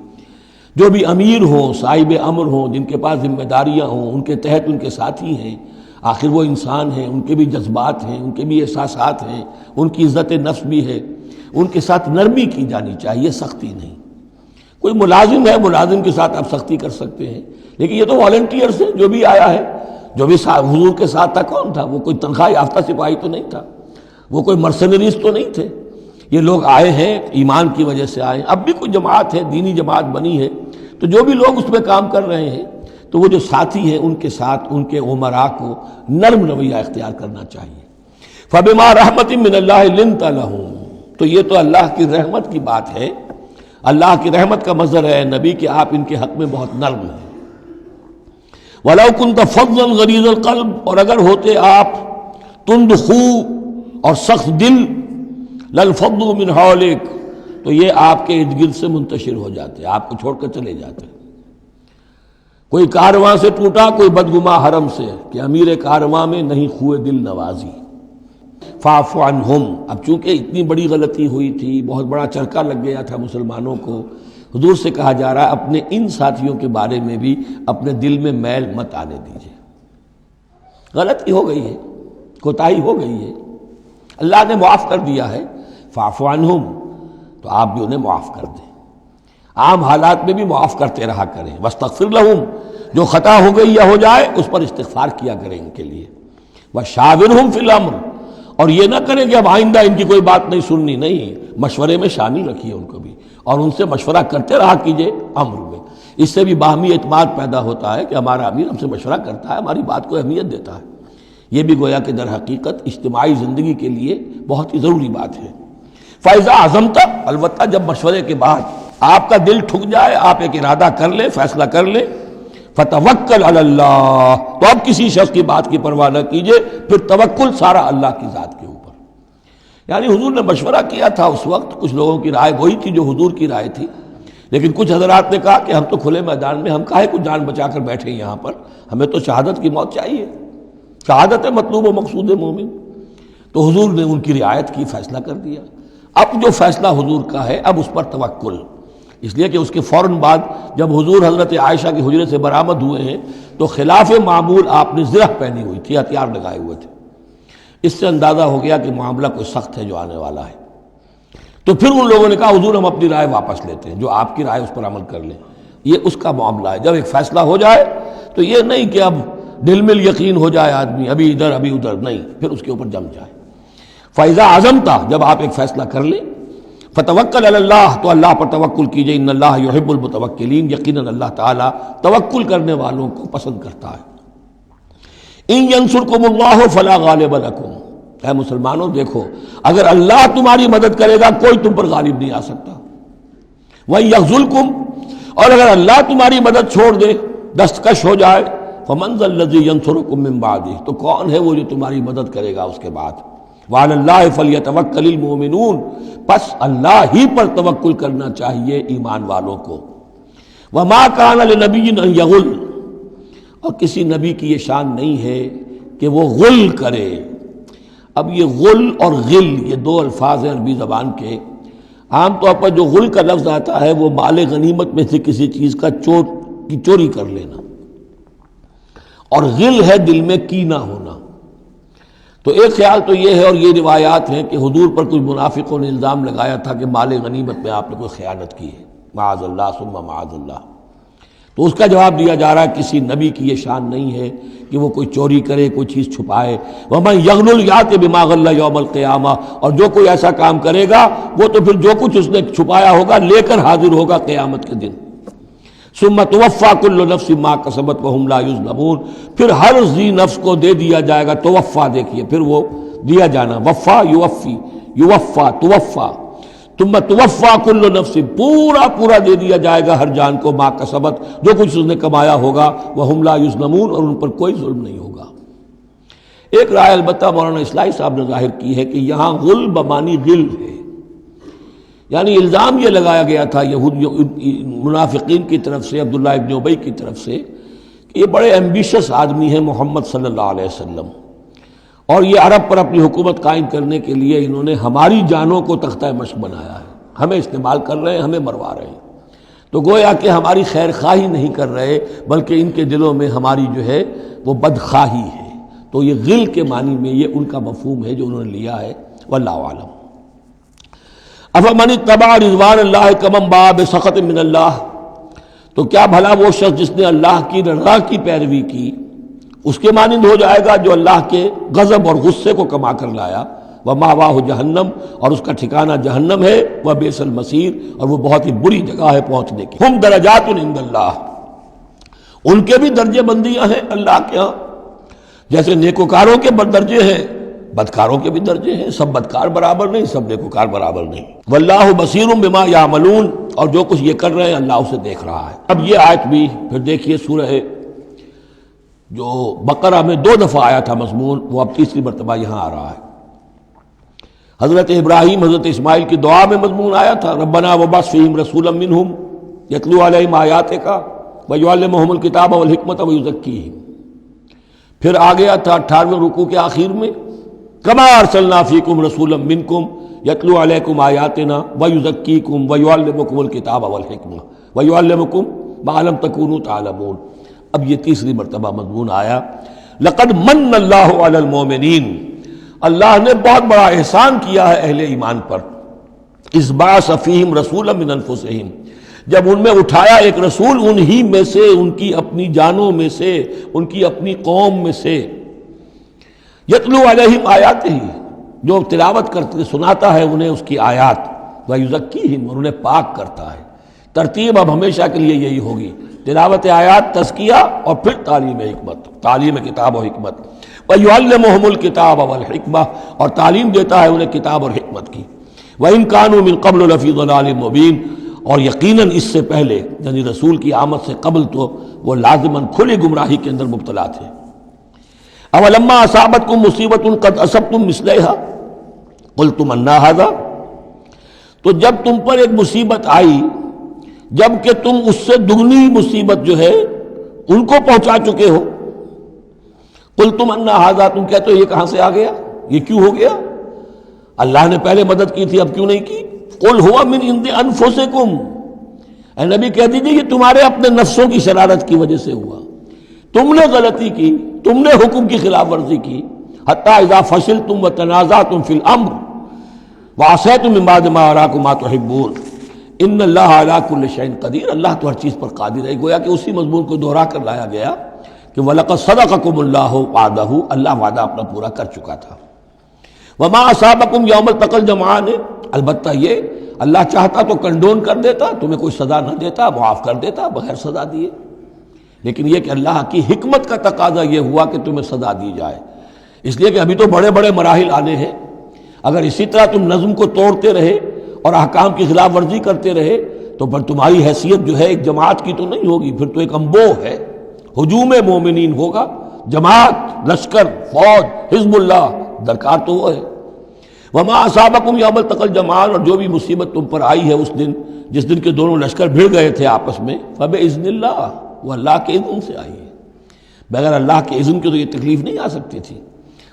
جو بھی امیر ہوں، صاحب امر ہوں، جن کے پاس ذمہ داریاں ہوں، ان کے تحت ان کے ساتھی ہیں، آخر وہ انسان ہیں، ان کے بھی جذبات ہیں، ان کے بھی احساسات ہیں، ان کی عزت نفس بھی ہے، ان کے ساتھ نرمی کی جانی چاہیے، سختی نہیں۔ کوئی ملازم ہے، ملازم کے ساتھ آپ سختی کر سکتے ہیں، لیکن یہ تو والنٹیئرز ہیں، جو بھی آیا ہے، جو بھی حضور کے ساتھ تھا، کون تھا وہ؟ کوئی تنخواہ یافتہ سپاہی تو نہیں تھا، وہ کوئی مرسنریز تو نہیں تھے، یہ لوگ آئے ہیں ایمان کی وجہ سے آئے ہیں۔ اب بھی کوئی جماعت ہے، دینی جماعت بنی ہے، تو جو بھی لوگ اس میں کام کر رہے ہیں تو وہ جو ساتھی ہیں ان کے ساتھ ان کے امراء کو نرم رویہ اختیار کرنا چاہیے۔ فَبِمَا رَحْمَةٍ مِّنَ اللَّهِ لِنتَ لَهُمْ، تو یہ تو اللہ کی رحمت کی بات ہے، اللہ کی رحمت کا مظہر ہے نبی کہ آپ ان کے حق میں بہت نرم ہیں۔ وَلَوْ كُنْتَ فَظًّا غَلِيظَ الْقَلْبِ، اور اگر ہوتے آپ تند خو اور سخت دل، لَانفَضُّوا مِنْ حَوْلِكَ، تو یہ آپ کے ارد گرد سے منتشر ہو جاتے، آپ کو چھوڑ کر چلے جاتے۔ کوئی کارواں سے ٹوٹا، کوئی بدگماں حرم سے، کہ امیر کارواں میں نہیں خوئے دل نوازی۔ فاعف عنہم، اب چونکہ اتنی بڑی غلطی ہوئی تھی، بہت بڑا چرکا لگ گیا تھا مسلمانوں کو، حضور سے کہا جا رہا ہے اپنے ان ساتھیوں کے بارے میں بھی اپنے دل میں میل مت آنے دیجیے۔ غلطی ہو گئی ہے، کوتاہی ہو گئی ہے، اللہ نے معاف کر دیا ہے، فاعف عنہم، تو آپ بھی انہیں معاف کر دیں، عام حالات میں بھی معاف کرتے رہا کریں۔ واستغفر لہم، جو خطا ہو گئی یا ہو جائے اس پر استغفار کیا کریں ان کے لیے۔ وشاورہم فی الامر، اور یہ نہ کریں کہ اب آئندہ ان کی کوئی بات نہیں سننی، نہیں، مشورے میں شامل رکھیے ان کو بھی، اور ان سے مشورہ کرتے رہا کیجئے امر میں۔ اس سے بھی باہمی اعتماد پیدا ہوتا ہے کہ ہمارا امیر ہم سے مشورہ کرتا ہے، ہماری بات کو اہمیت دیتا ہے۔ یہ بھی گویا کہ در حقیقت اجتماعی زندگی کے لیے بہت ہی ضروری بات ہے۔ فَإِذَا عَزَمْتَ، البتہ جب مشورے کے بعد آپ کا دل ٹھک جائے، آپ ایک ارادہ کر لیں، فیصلہ کر لیں، فَتَوَكَّلْ عَلَى اللَّهِ، تو اب کسی شخص کی بات کی پرواہ نہ کیجیے، پھر توکل سارا اللہ کی ذات کے اوپر۔ یعنی حضور نے مشورہ کیا تھا اس وقت، کچھ لوگوں کی رائے وہی تھی جو حضور کی رائے تھی، لیکن کچھ حضرات نے کہا کہ ہم تو کھلے میدان میں، ہم کاہے کو جان بچا کر بیٹھے یہاں پر، ہمیں تو شہادت کی موت چاہیے، شہادت ہے مطلوب و مقصود مومن۔ تو حضور نے ان کی رعایت کی، فیصلہ کر دیا۔ اب جو فیصلہ حضور کا ہے، اب اس پر توکل، اس لیے کہ اس کے فوراً بعد جب حضور حضرت عائشہ کے حجرے سے برآمد ہوئے ہیں تو خلاف معمول آپ نے زرہ پہنی ہوئی تھی، ہتھیار لگائے ہوئے تھے۔ اس سے اندازہ ہو گیا کہ معاملہ کوئی سخت ہے جو آنے والا ہے۔ تو پھر ان لوگوں نے کہا حضور ہم اپنی رائے واپس لیتے ہیں، جو آپ کی رائے اس پر عمل کر لیں۔ یہ اس کا معاملہ ہے، جب ایک فیصلہ ہو جائے تو یہ نہیں کہ اب دل میں یقین ہو جائے آدمی، ابھی ادھر ابھی ادھر، نہیں، پھر اس کے اوپر جم جائے۔ فَإِذَا عَزَمْتَ، جب آپ ایک فیصلہ کر لیں، فَتَوَكَّلْ عَلَى اللَّهِ، تو اللہ پر توکل کیجئے، ان اللہ یحب المتوکلین، یقیناً اللہ تعالیٰ توکل کرنے والوں کو پسند کرتا ہے۔ ان ینصرکم اللہ فلا غالب لکم، اے مسلمانوں دیکھو، اگر اللہ تمہاری مدد کرے گا کوئی تم پر غالب نہیں آ سکتا۔ وَإِن یخذلکم، اور اگر اللہ تمہاری مدد چھوڑ دے، دستکش ہو جائے، فَمَنْ ذَا الَّذِي يَنصُرُكُم مِّن بَعْدِهِ، تو کون ہے وہ جو تمہاری مدد کرے گا اس کے بعد۔ وَعَلَى اللَّهِ فَلْيَتَوَكَّلِ الْمُؤْمِنُونَ، پس اللہ ہی پر توکل کرنا چاہیے ایمان والوں کو۔ وَمَا كَانَ لِنَبِيٍّ أَن يَغُلَّ، اور کسی نبی کی یہ شان نہیں ہے کہ وہ غل کرے۔ اب یہ غل اور غل یہ دو الفاظ ہیں عربی زبان کے۔ عام طور پر جو غل کا لفظ آتا ہے وہ مال غنیمت میں سے کسی چیز کا چوری کر لینا، اور غل ہے دل میں کینہ ہونا۔ تو ایک خیال تو یہ ہے، اور یہ روایات ہیں کہ حضور پر کچھ منافقوں نے الزام لگایا تھا کہ مال غنیمت میں آپ نے کوئی خیانت کی ہے، معاذ اللہ ثم معاذ اللہ۔ تو اس کا جواب دیا جا رہا ہے کسی نبی کی یہ شان نہیں ہے کہ وہ کوئی چوری کرے، کوئی چیز چھپائے۔ وَمَن يَغْلُلْ يَأْتِ بِمَا غَلَّ يَوْمَ الْقِيَامَةِ، اور جو کوئی ایسا کام کرے گا وہ تو پھر جو کچھ اس نے چھپایا ہوگا لے کر حاضر ہوگا قیامت کے دن۔ ثُمَّ تُوَفَّىٰ كُلُّ نَفْسٍ مَّا كَسَبَتْ وَهُمْ لَا يُظْلَمُونَ، پھر ہر ذی نفس کو دے دیا جائے گا، توفا دیکھیے، پھر وہ دیا جانا، وفا یوفی، یوفا توفا، ثم توفا کل نفس، پورا دے دیا جائے گا ہر جان کو، ما کسبت، جو کچھ اس نے کمایا ہوگا، وہم لا یظلمون، اور ان پر کوئی ظلم نہیں ہوگا۔ ایک رائے البتہ مولانا اصلاحی صاحب نے ظاہر کی ہے کہ یہاں غل بمانی غل ہے، یعنی الزام یہ لگایا گیا تھا منافقین کی طرف سے، عبداللہ ابن ابی کی طرف سے، کہ یہ بڑے ایمبیشس آدمی ہیں محمد صلی اللہ علیہ وسلم، اور یہ عرب پر اپنی حکومت قائم کرنے کے لیے انہوں نے ہماری جانوں کو تختہ مشق بنایا ہے، ہمیں استعمال کر رہے ہیں، ہمیں مروا رہے ہیں۔ تو گویا کہ ہماری خیر خواہی نہیں کر رہے، بلکہ ان کے دلوں میں ہماری جو ہے وہ بدخواہی ہے۔ تو یہ غل کے معنی میں یہ ان کا مفہوم ہے جو انہوں نے لیا ہے، واللہ اعلم۔ افمن اتبع رضوان اللہ کمن باء بسخط من اللہ، تو کیا بھلا وہ شخص جس نے اللہ کی رضا کی پیروی کی اس کے مانند ہو جائے گا جو اللہ کے غضب اور غصے کو کما کر لایا، ومأواہ جہنم، اور اس کا ٹھکانہ جہنم ہے، وبئس المصیر، اور وہ بہت ہی بری جگہ ہے پہنچنے کی۔ ہم درجات عند اللہ، ان کے بھی درجے بندیاں ہیں اللہ کے ہاں، جیسے نیکوکاروں کے درجے ہیں بدکاروں کے بھی درجے ہیں، سب بدکار برابر نہیں، سب نیکوکار برابر نہیں۔ واللہ بصیر بما یعملون، اور جو کچھ یہ کر رہے ہیں اللہ اسے دیکھ رہا ہے۔ اب یہ آیت بھی پھر دیکھیے، سورہ جو بقرہ میں 2 دفعہ آیا تھا مضمون، وہ اب تیسری مرتبہ یہاں آ رہا ہے۔ حضرت ابراہیم حضرت اسماعیل کی دعا میں مضمون آیا تھا، ربنا وبعث فیہم رسولا منہم یتلو علیہم آیاتک ویعلمہم الکتاب والحکمۃ ویزکیہم۔ پھر آ گیا تھا 18ویں رکوع کے آخر میں، کما ارسلنا فیکم رسولا منکم یتلو علیکم آیاتنا ویزکیکم ویعلمکم الکتاب والحکمہ ویعلمکم ما لم تکونوا تعلمون۔ اب یہ تیسری مرتبہ مضمون آیا، لقد من اللہ علی المومنین، اللہ نے بہت بڑا احسان کیا ہے اہل ایمان پر، اذ بعث فیہم رسولا من انفسہم، جب ان میں اٹھایا ایک رسول انہی میں سے، ان کی اپنی جانوں میں سے، ان کی اپنی قوم میں سے، یتلو علیہم آیاتہ، جو تلاوت کرتے سناتا ہے انہیں اس کی آیات، ویزکیہم، اور انہیں پاک کرتا ہے۔ ترتیب اب ہمیشہ کے لیے یہی ہوگی، تلاوت آیات، تزکیہ، اور پھر تعلیم حکمت، تعلیم کتاب و حکمت۔ وَيُعَلِّمُهُمُ الْكِتَابَ وَالْحِكْمَةَ، اور تعلیم دیتا ہے انہیں کتاب اور حکمت کی۔ وَإِن كَانُوا مِن قَبْلُ لَفِي ضَلَالٍ مُبِينٍ، اور یقیناً اس سے پہلے یعنی رسول کی آمد سے قبل تو وہ لازماً کھلی گمراہی کے اندر مبتلا تھے۔ اولما اصابتکم مصیبۃ قد اصبتم مثلها قلتم ان ھذا، تو جب تم پر ایک مصیبت آئی جب کہ تم اس سے دگنی مصیبت جو ہے ان کو پہنچا چکے ہو، قلتم ان ھذا، تم کہتے ہو یہ کہاں سے آ گیا، یہ کیوں ہو گیا، اللہ نے پہلے مدد کی تھی اب کیوں نہیں کی۔ قل هو من عند انفسکم، اے نبی کہہ دیجیے یہ تمہارے اپنے نفسوں کی شرارت کی وجہ سے ہوا، تم نے غلطی کی، تم نے حکم کی خلاف ورزی کی۔ حتی اذا فشلتم وتنازعتم فی الامر وعصیتم من بعد ما اراکم ما تحبون ان اللہ علی کل شیء قدیر، اللہ تو ہر چیز پر قادر ہے۔ گویا کہ اسی مضمون کو دہرا کر لایا گیا کہ وَلَقَدْ صَدَقَكُمُ اللَّهُ وَعْدَهُ، اللہ وعدہ اپنا پورا کر چکا تھا۔ وَمَا أَصَابَكُمْ يَوْمَ الْتَقَى الْجَمْعَانِ، البتہ یہ اللہ چاہتا تو کنڈون کر دیتا، تمہیں کوئی سزا نہ دیتا، معاف کر دیتا بغیر سزا دیے، لیکن یہ کہ اللہ کی حکمت کا تقاضا یہ ہوا کہ تمہیں سزا دی جائے، اس لیے کہ ابھی تو بڑے بڑے مراحل آنے ہیں۔ اگر اسی طرح تم نظم کو توڑتے رہے اور احکام کی خلاف ورزی کرتے رہے تو پھر تمہاری حیثیت جو ہے ایک جماعت کی تو نہیں ہوگی، پھر تو ایک انبوہ ہے، ہجوم مومنین ہوگا، جماعت، لشکر، فوج، حزب اللہ درکار تو وہ ہے۔ وما اصابکم یوم التقى الجمعان، اور جو بھی مصیبت تم پر آئی ہے اس دن جس دن کے دونوں لشکر بھڑ گئے تھے آپس میں، فباذن اللہ، وہ اللہ کے اذن سے آئی ہے، بغیر اللہ کے اذن کے تو یہ تکلیف نہیں آ سکتی تھی۔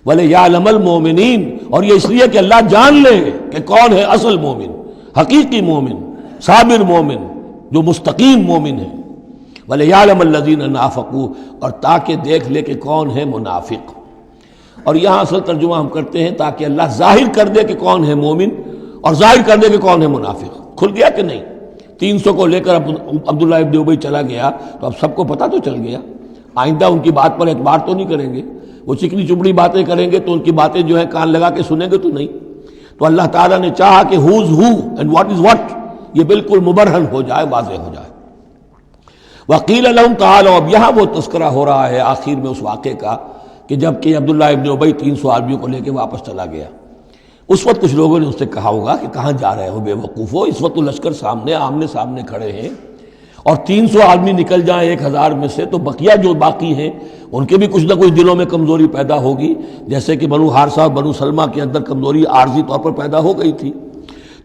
وَلِيَعْلَمَ الْمُؤْمِنِينَ، اور یہ اس لیے کہ اللہ جان لے کہ کون ہے اصل مومن، حقیقی مومن، صابر مومن، جو مستقیم مومن ہے۔ وَلِيَعْلَمَ الَّذِينَ نَافَقُوا، اور تاکہ دیکھ لے کہ کون ہے منافق۔ اور یہاں اصل ترجمہ ہم کرتے ہیں تاکہ اللہ ظاہر کر دے کہ کون ہے مومن اور ظاہر کر دے کہ کون ہے منافق۔ کھل گیا کہ نہیں؟ 300 کو لے کر عبداللہ ابن ابی چلا گیا تو اب سب کو پتہ تو چل گیا، آئندہ ان کی بات پر اعتبار تو نہیں کریں گے، وہ چکنی چپڑی باتیں کریں گے تو ان کی باتیں جو ہیں کان لگا کے سنیں گے تو نہیں۔ تو اللہ تعالیٰ نے چاہا کہ who's who and what is what یہ بالکل مبرہن ہو جائے، واضح ہو جائے۔ وقیل لہم تعالوا، اب یہاں وہ تذکرہ ہو رہا ہے آخر میں اس واقعے کا کہ جب کہ عبداللہ ابن ابی 300 آدمیوں کو لے کے واپس چلا گیا، اس وقت کچھ لوگوں نے اس سے کہا ہوگا کہ کہاں جا رہے ہو بے وقوفو، اس وقت تو لشکر سامنے آمنے سامنے کھڑے ہیں اور 300 آدمی نکل جائیں 1000 میں سے تو بقیہ جو باقی ہیں ان کے بھی کچھ نہ کچھ دلوں میں کمزوری پیدا ہوگی، جیسے کہ بنو حارثہ اور بنو سلمہ کے اندر کمزوری عارضی طور پر پیدا ہو گئی تھی۔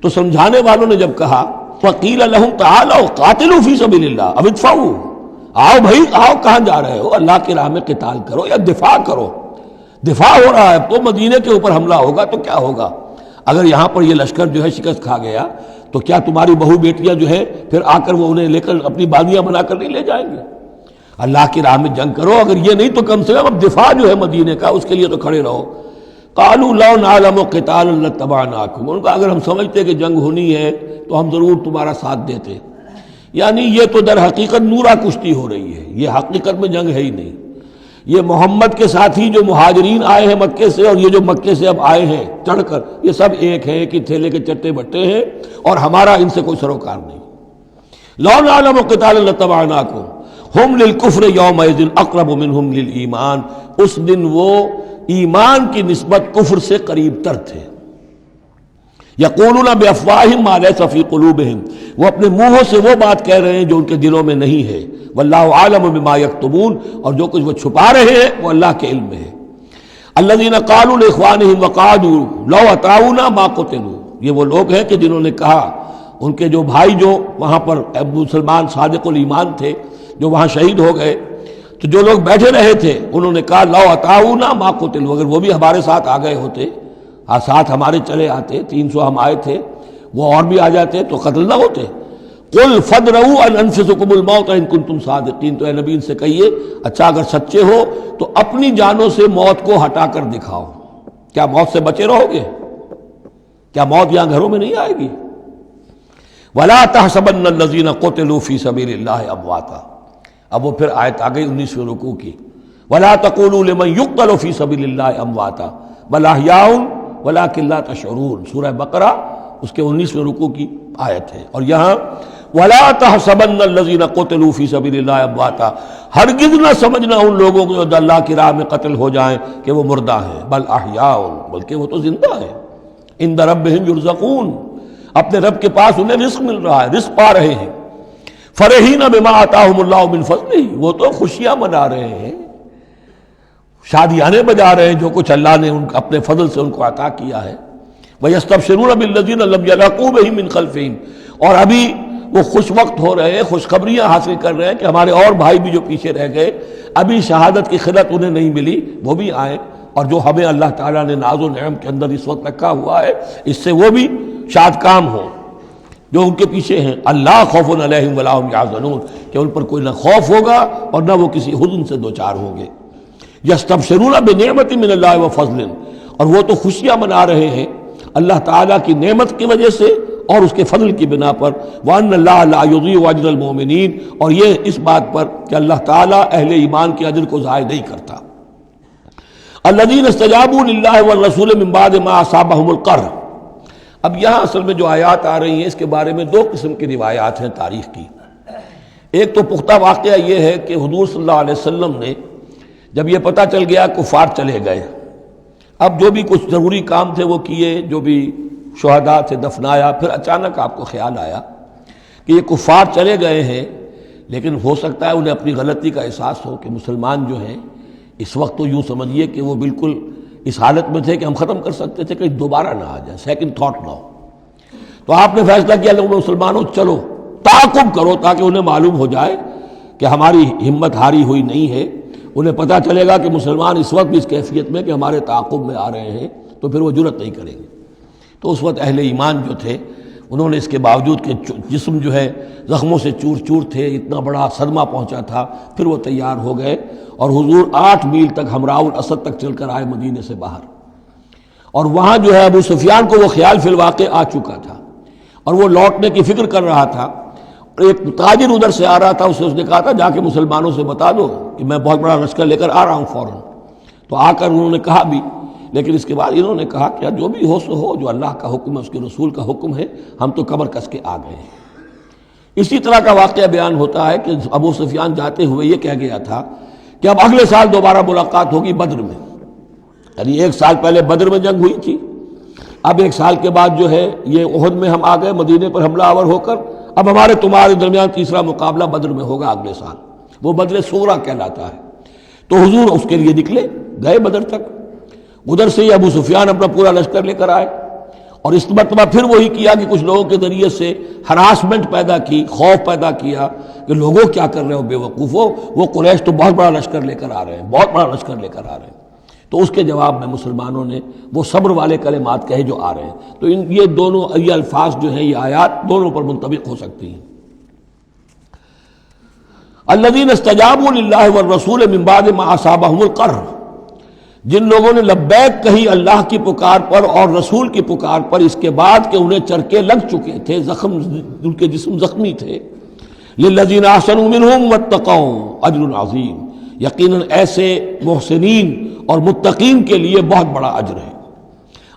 تو سمجھانے والوں نے جب کہا وقیل لہم تعالوا قاتلوا فی سبیل اللہ اب ادفعوا، آؤ بھائی آؤ، کہاں جا رہے ہو، اللہ کی راہ میں قتال کرو یا دفاع کرو۔ دفاع ہو رہا ہے اب تو مدینے کے اوپر حملہ ہوگا تو کیا ہوگا، اگر یہاں پر یہ لشکر جو ہے شکست کھا گیا تو کیا تمہاری بہو بیٹیاں جو ہے پھر آ کر وہ انہیں لے کر اپنی باندیاں بنا کر نہیں لے جائیں گے؟ اللہ کی راہ میں جنگ کرو، اگر یہ نہیں تو کم سے کم اب دفاع جو ہے مدینے کا اس کے لیے تو کھڑے رہو۔ قالوا لو نعلم قتالا لاتبعناکم، ان کا اگر ہم سمجھتے کہ جنگ ہونی ہے تو ہم ضرور تمہارا ساتھ دیتے، یعنی یہ تو در حقیقت نورا کشتی ہو رہی ہے، یہ حقیقت میں جنگ ہے ہی نہیں۔ یہ محمد کے ساتھی جو مہاجرین آئے ہیں مکے سے اور یہ جو مکے سے اب آئے ہیں چڑھ کر، یہ سب ایک ہیں کہ تھیلے کے چٹے بٹے ہیں اور ہمارا ان سے کوئی سروکار نہیں۔ لو نعلم قتالا لاتبعناکم ہم للکفر یومئذ اقرب منہم للایمان، اس دن وہ ایمان کی نسبت کفر سے قریب تر تھے۔ یقولون بافواہہم ما لیس فی قلوبہم، وہ اپنے منہوں سے وہ بات کہہ رہے ہیں جو ان کے دلوں میں نہیں ہے۔ واللہ عالم بما یکتمون، اور جو کچھ وہ چھپا رہے ہیں وہ اللہ کے علم میں ہے۔ الذین قالوا لاخوانہم وقعدوا لو اطاعونا ما قتلوا، یہ وہ لوگ ہیں کہ جنہوں نے کہا، ان کے جو بھائی جو وہاں پر ابو سلمان صادق الایمان تھے جو وہاں شہید ہو گئے، تو جو لوگ بیٹھے رہے تھے انہوں نے کہا لو اطاعونا ما قتلوا، اگر وہ بھی ہمارے ساتھ آ گئے ہوتے، ساتھ ہمارے چلے آتے، 300 ہم آئے تھے، وہ اور بھی آ جاتے تو قتل نہ ہوتے۔ قل فادرؤوا عن انفسکم الموت ان کنتم صادقین، تو اے نبی ان سے کہیے اچھا اگر سچے ہو تو اپنی جانوں سے موت کو ہٹا کر دکھاؤ، کیا موت سے بچے رہو گے؟ کیا موت یہاں گھروں میں نہیں آئے گی؟ ولا تحسبن الذین قتلوا فی سبیل اللہ امواتا، اب وہ پھر آیت آ گئی 19ویں رکوع کی، ولا تقولوا لمن یقتل فی سبیل اللہ امواتا بل احیاء ولکن لا تشعرون، سورہ بقرہ اس کے 19ویں رکوع کی آیت ہے۔ اور یہاں وَلَا تَحْسَبَنَّ الَّذِينَ قُتِلُوا فِي سَبِيلِ اللَّهِ أَمْوَاتًا، ہرگز نہ سمجھنا ان لوگوں کو جو اللہ کی راہ میں قتل ہو جائیں کہ وہ مردہ ہیں، بل احیاء، بلکہ وہ تو زندہ ہیں، عند ربہم یرزقون، اپنے رب کے پاس انہیں رزق مل رہا ہے، رزق پا رہے ہیں، فرحین بما آتاہم اللہ من فضلہ، وہ تو خوشیاں منا رہے ہیں، شادیانے بجا رہے ہیں جو کچھ اللہ نے اپنے فضل سے ان کو عطا کیا ہے، وَيَسْتَبْشِرُونَ بِالَّذِينَ لَمْ يَلْحَقُوا بِهِم مِّن خَلْفِهِمْ، اور ابھی وہ خوش وقت ہو رہے ہیں، خوشخبریاں حاصل کر رہے ہیں کہ ہمارے اور بھائی بھی جو پیچھے رہ گئے، ابھی شہادت کی خلت انہیں نہیں ملی، وہ بھی آئیں، اور جو ہمیں اللہ تعالیٰ نے ناز و نعم کے اندر اس وقت رکھا ہوا ہے اس سے وہ بھی شاد کام ہوں جو ان کے پیچھے ہیں۔ اللہ خوف علیہم ولا هم یحزنون، کہ ان پر کوئی نہ خوف ہوگا اور نہ وہ کسی حزن سے دوچار ہوں گے۔ یستبشرون بنعمت من اللہ وفضل، اور وہ تو خوشیاں منا رہے ہیں اللہ تعالیٰ کی نعمت کی وجہ سے اور اس کے فضل کی بنا پر، وَأَنَّ اللَّهَ لَا يُضِيعُ أَجْرَ الْمُؤْمِنِينَ، اور یہ اس بات پر کہ اللہ تعالیٰ اہل ایمان کے اجر کو ضائع نہیں کرتا۔ الَّذِينَ اسْتَجَابُوا لِلَّهِ وَالرَّسُولِ مِن بَعْدِ مَا أَصَابَهُمُ الْقَرْحُ۔ اب یہاں اصل میں جو آیات آ رہی ہیں اس کے بارے میں دو قسم کی روایات ہیں تاریخ کی۔ ایک تو پختہ واقعہ یہ ہے کہ حضور صلی اللہ علیہ وسلم نے جب یہ پتہ چل گیا کفار چلے گئے، اب جو بھی کچھ ضروری کام تھے وہ کیے، جو بھی شہداء تھے دفنایا، پھر اچانک آپ کو خیال آیا کہ یہ کفار چلے گئے ہیں، لیکن ہو سکتا ہے انہیں اپنی غلطی کا احساس ہو کہ مسلمان جو ہیں اس وقت تو یوں سمجھیے کہ وہ بالکل اس حالت میں تھے کہ ہم ختم کر سکتے تھے، کہ دوبارہ نہ آ جائے، سیکنڈ تھاٹ نہ ہو۔ تو آپ نے فیصلہ کیا لوگوں مسلمانوں چلو تعاقب کرو تاکہ انہیں معلوم ہو جائے کہ ہماری ہمت ہاری ہوئی نہیں ہے، انہیں پتہ چلے گا کہ مسلمان اس وقت بھی اس کیفیت میں کہ ہمارے تعاقب میں آ رہے ہیں، تو پھر وہ جرأت نہیں کریں گے۔ تو اس وقت اہل ایمان جو تھے انہوں نے اس کے باوجود کہ جسم جو ہے زخموں سے چور چور تھے، اتنا بڑا صدمہ پہنچا تھا، پھر وہ تیار ہو گئے اور حضور 8 میل تک حمراء الاسد تک چل کر آئے مدینے سے باہر، اور وہاں جو ہے ابو سفیان کو وہ خیال فی الواقع آ چکا تھا اور وہ لوٹنے کی فکر کر رہا تھا۔ ایک تاجر ادھر سے آ رہا تھا، اس نے کہا تھا جا کے مسلمانوں سے بتا دو کہ میں بہت بڑا لشکر لے کر آ رہا ہوں فوراً۔ تو آ کر انہوں نے کہا بھی، لیکن اس کے بعد انہوں نے کہا کہ جو بھی ہو سو ہو، جو اللہ کا حکم ہے اس کے رسول کا حکم ہے، ہم تو کمر کس کے آ گئے ہیں۔ اسی طرح کا واقعہ بیان ہوتا ہے کہ ابو سفیان جاتے ہوئے یہ کہہ گیا تھا کہ اب اگلے سال دوبارہ ملاقات ہوگی بدر میں، یعنی 1 سال پہلے بدر میں جنگ ہوئی تھی، اب 1 سال کے بعد جو ہے یہ احد میں ہم آ گئے مدینے پر حملہ آور ہو کر، اب ہمارے تمہارے درمیان تیسرا مقابلہ بدر میں ہوگا اگلے سال، وہ بدر صغریٰ کہلاتا ہے۔ تو حضور اس کے لیے نکلے، گئے بدر تک، ادھر سے ہی ابو سفیان اپنا پورا لشکر لے کر آئے، اور اس مرتبہ پھر وہی کیا کہ کچھ لوگوں کے ذریعے سے ہراسمنٹ پیدا کی، خوف پیدا کیا کہ لوگوں کیا کر رہے ہو بے وقوفو، وہ قریش تو بہت بڑا لشکر لے کر آ رہے ہیں، بہت بڑا لشکر لے کر آ رہے ہیں۔ تو اس کے جواب میں مسلمانوں نے وہ صبر والے کلمات کہے جو آ رہے ہیں۔ تو یہ دونوں یہ الفاظ جو ہیں، یہ آیات دونوں پر منطبق ہو سکتی ہیں۔ الذین استجابوا للہ والرسول من بعد ما اصابهم القرح، جن لوگوں نے لبیک کہی اللہ کی پکار پر اور رسول کی پکار پر اس کے بعد کہ انہیں چرکے لگ چکے تھے، زخم ان کے جسم زخمی تھے، للذین احسنوا منہم واتقوا اجر عظیم، یقیناً ایسے محسنین اور متقین کے لیے بہت بڑا اجر ہے۔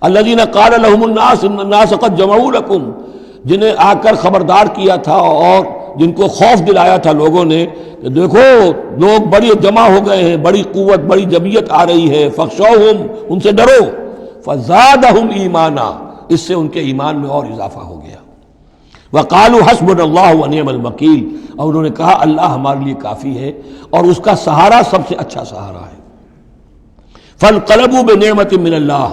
الذین قال لهم الناس ان الناس قد جمعوا لكم، جنہیں آ کر خبردار کیا تھا اور جن کو خوف دلایا تھا لوگوں نے کہ دیکھو لوگ بڑی جمع ہو گئے ہیں، بڑی قوت بڑی جمعیت آ رہی ہے، فخشوہم، ان سے ڈرو، فزادہم ایمانا، اس سے ان کے ایمان میں اور اضافہ ہو گیا۔ وقالوا حسبنا اللہ ونعم الوکیل، اور انہوں نے کہا اللہ ہمارے لیے کافی ہے اور اس کا سہارا سب سے اچھا سہارا ہے۔ فانقلبوا بنعمت من اللہ،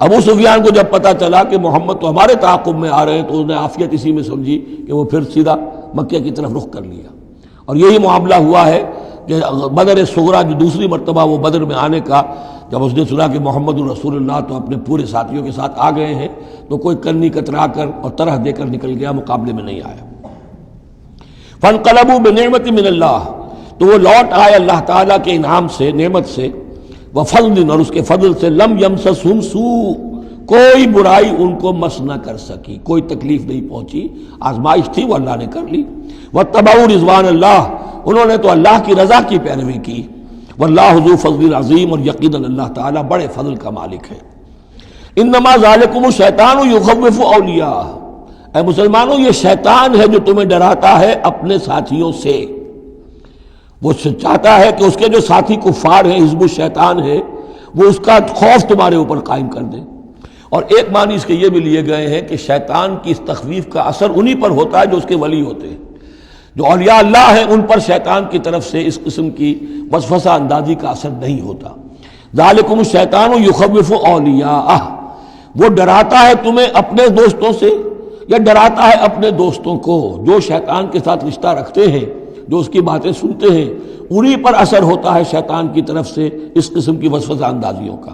ابو سفیان کو جب پتہ چلا کہ محمد تو ہمارے تعاقب میں آ رہے ہیں تو انہوں نے عافیت اسی میں سمجھی کہ وہ پھر سیدھا مکہ کی طرف رخ کر لیا، اور یہی معاملہ ہوا ہے کہ بدر صغریٰ جو دوسری مرتبہ وہ بدر میں آنے کا، جب اس نے سنا کہ محمد الرسول اللہ تو اپنے پورے ساتھیوں کے ساتھ آ گئے ہیں، تو کوئی کنی کترا کر اور طرح دے کر نکل گیا، مقابلے میں نہیں آیا۔ فانقلبوا بنعمت من اللہ، تو وہ لوٹ آئے اللہ تعالیٰ کے انعام سے، نعمت سے، وفضل، اور اس کے فضل سے، لم یمسسہم سوء، کوئی برائی ان کو مس نہ کر سکی، کوئی تکلیف نہیں پہنچی، آزمائش تھی وہ اللہ نے کر لی۔ واتبعوا رضوان اللہ، انہوں نے تو اللہ کی رضا کی پیروی کی، واللہ ذو فضل عظیم، اور یقیناً اللہ تعالیٰ بڑے فضل کا مالک ہے۔ انما ذالکم الشیطان یخوف اولیاء، اے مسلمانوں یہ شیطان ہے جو تمہیں ڈراتا ہے اپنے ساتھیوں سے، وہ چاہتا ہے کہ اس کے جو ساتھی کفار ہیں، حزب الشیطان ہے، وہ اس کا خوف تمہارے اوپر قائم کر دیں۔ اور ایک معنی اس کے یہ بھی لیے گئے ہیں کہ شیطان کی اس تخویف کا اثر انہی پر ہوتا ہے جو اس کے ولی ہوتے ہیں، جو اولیاء اللہ ہیں ان پر شیطان کی طرف سے اس قسم کی وسوسہ اندازی کا اثر نہیں ہوتا۔ ذالکم الشیطان یخوف اولیاءہ، وہ ڈراتا ہے تمہیں اپنے دوستوں سے، یا ڈراتا ہے اپنے دوستوں کو جو شیطان کے ساتھ رشتہ رکھتے ہیں، جو اس کی باتیں سنتے ہیں، انہی پر اثر ہوتا ہے شیطان کی طرف سے اس قسم کی وسوسہ اندازیوں کا۔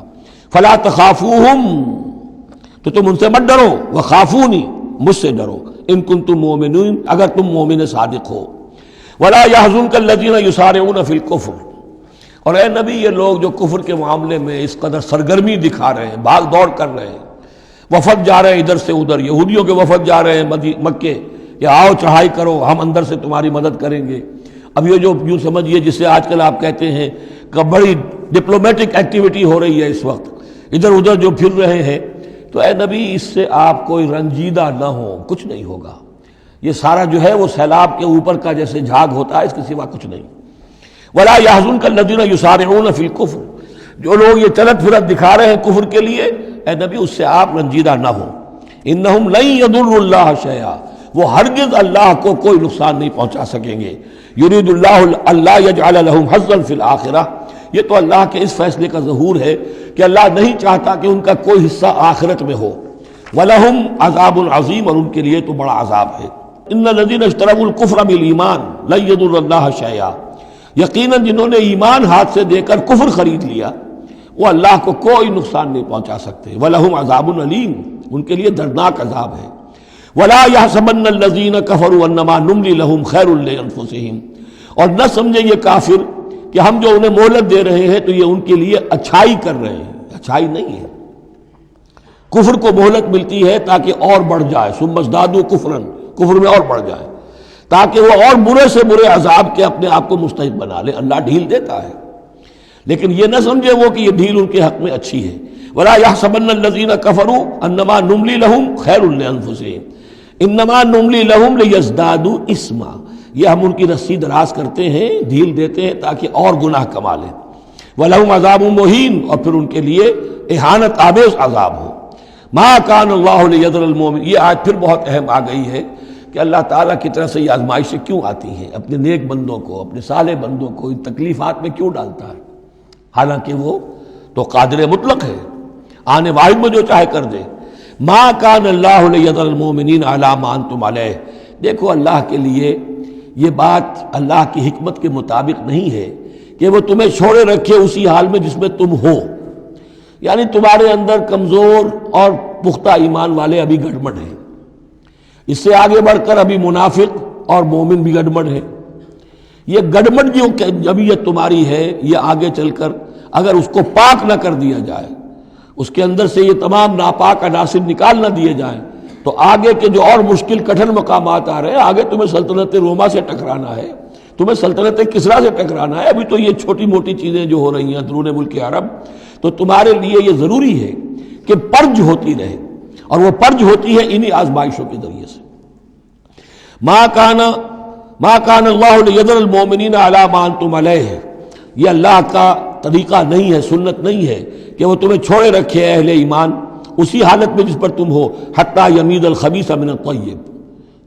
فلا تخافوہم، تو تم ان سے مت ڈرو، وخافونی، مجھ سے ڈرو، ان کنتم مؤمنین، اگر تم مومن صادق ہو۔ ولا يحزنک الذین یسارعون فی الکفر، اور اے نبی یہ لوگ جو کفر کے معاملے میں اس قدر سرگرمی دکھا رہے ہیں، بھاگ دوڑ کر رہے ہیں، وفد جا رہے ہیں ادھر سے ادھر، یہودیوں کے وفد جا رہے ہیں مکے کہ آؤ چڑھائی کرو، ہم اندر سے تمہاری مدد کریں گے۔ اب یہ جو یوں سمجھیے جسے آج کل آپ کہتے ہیں کہ بڑی ڈپلومیٹک ایکٹیویٹی ہو رہی ہے اس وقت، ادھر ادھر جو پھر رہے ہیں، تو اے نبی اس سے آپ کوئی رنجیدہ نہ ہو، کچھ نہیں ہوگا، یہ سارا جو ہے وہ سیلاب کے اوپر کا جیسے جھاگ ہوتا ہے، اس کے سوا کچھ نہیں۔ ولا يحزنک الذین یسارعون فی الکفر، جو لوگ یہ چلت پھرت دکھا رہے ہیں کفر کے لیے، اے نبی اس سے آپ رنجیدہ نہ ہو۔ انہم لن یضروا اللہ شیئا، وہ ہرگز اللہ کو کوئی نقصان نہیں پہنچا سکیں گے۔ یرید اللہ اللہ یجعل لہم حظا فی الآخرہ، یہ تو اللہ کے اس فیصلے کا ظہور ہے کہ اللہ نہیں چاہتا کہ ان کا کوئی حصہ آخرت میں ہو۔ وَلَهُمْ عَذَابٌ عَظِيمٌ، اور ان کے لیے تو بڑا عذاب ہے۔ إِنَّ الَّذِينَ اشْتَرَوُا الْكُفْرَ بِالْإِيمَانِ لَن يَضُرُّوا اللَّهَ شَيْئًا، یقیناً جنہوں نے ایمان ہاتھ سے دے کر کفر خرید لیا وہ اللہ کو کوئی نقصان نہیں پہنچا سکتے۔ وَلَهُمْ عَذَابٌ أَلِيمٌ، ان کے لیے دردناک عذاب ہے۔ وَلَا يَحْسَبَنَّ الَّذِينَ كَفَرُوا أَنَّمَا نُمْلِي لَهُمْ خَيْرٌ لِأَنفُسِهِمْ، اور نہ سمجھیں یہ کافر کہ ہم جو انہیں مہلت دے رہے ہیں تو یہ ان کے لیے اچھائی کر رہے ہیں، اچھائی نہیں ہے۔ کفر کو مہلت ملتی ہے تاکہ اور بڑھ جائے، ثم ازدادوا کفرا، کفر میں اور بڑھ جائے، تاکہ وہ اور برے سے برے عذاب کے اپنے آپ کو مستحق بنا لے۔ اللہ ڈھیل دیتا ہے، لیکن یہ نہ سمجھے وہ کہ یہ ڈھیل ان کے حق میں اچھی ہے۔ ولا يحسبن الذين كفروا انما نملي لهم خير لانفسهم انما نملي لهم ليزدادوا اثما، یہ ہم ان کی رسی دراز کرتے ہیں، ڈھیل دیتے ہیں تاکہ اور گناہ کما لیں۔ وَلَهُمْ عَذَابٌ مُّهِينٌ، اور پھر ان کے لیے اہانت آمیز عذاب ہو۔ مَا كَانَ اللَّهُ لِيَذَرَ الْمُؤْمِنِينَ، یہ آیت پھر بہت اہم آ گئی ہے کہ اللہ تعالیٰ کی طرف سے یہ آزمائشیں کیوں آتی ہیں، اپنے نیک بندوں کو، اپنے صالح بندوں کو ان تکلیفات میں کیوں ڈالتا ہے، حالانکہ وہ تو قادر مطلق ہے، آنے واحد میں جو چاہے کر دے۔ مَا كَانَ اللَّهُ لِيَذَرَ الْمُؤْمِنِينَ عَلَىٰ مَا أَنْتُمْ عَلَيْهِ، دیکھو اللہ کے لیے یہ بات اللہ کی حکمت کے مطابق نہیں ہے کہ وہ تمہیں چھوڑے رکھے اسی حال میں جس میں تم ہو، یعنی تمہارے اندر کمزور اور پختہ ایمان والے ابھی گڑبڑ ہیں، اس سے آگے بڑھ کر ابھی منافق اور مومن بھی گڑبڑ ہیں۔ یہ گڑبڑ جو جبیت تمہاری ہے، یہ آگے چل کر اگر اس کو پاک نہ کر دیا جائے، اس کے اندر سے یہ تمام ناپاک عناصر نکال نہ دیے جائیں، تو آگے کے جو اور مشکل کٹھن مقامات آ رہے ہیں، آگے تمہیں سلطنت روما سے ٹکرانا ہے، تمہیں سلطنت کسریٰ سے ٹکرانا ہے، ابھی تو یہ چھوٹی موٹی چیزیں جو ہو رہی ہیں درون ملک عرب، تو تمہارے لیے یہ ضروری ہے کہ پرج ہوتی رہے، اور وہ پرج ہوتی ہے انہی آزمائشوں کے ذریعے سے۔ ما کان اللہ لیذر المؤمنین علی ما انتم علیہ، یہ اللہ کا طریقہ نہیں ہے، سنت نہیں ہے کہ وہ تمہیں چھوڑے رکھے اہل ایمان اسی حالت میں جس پر تم ہو، حتی یمیز الخبیث من الطیب،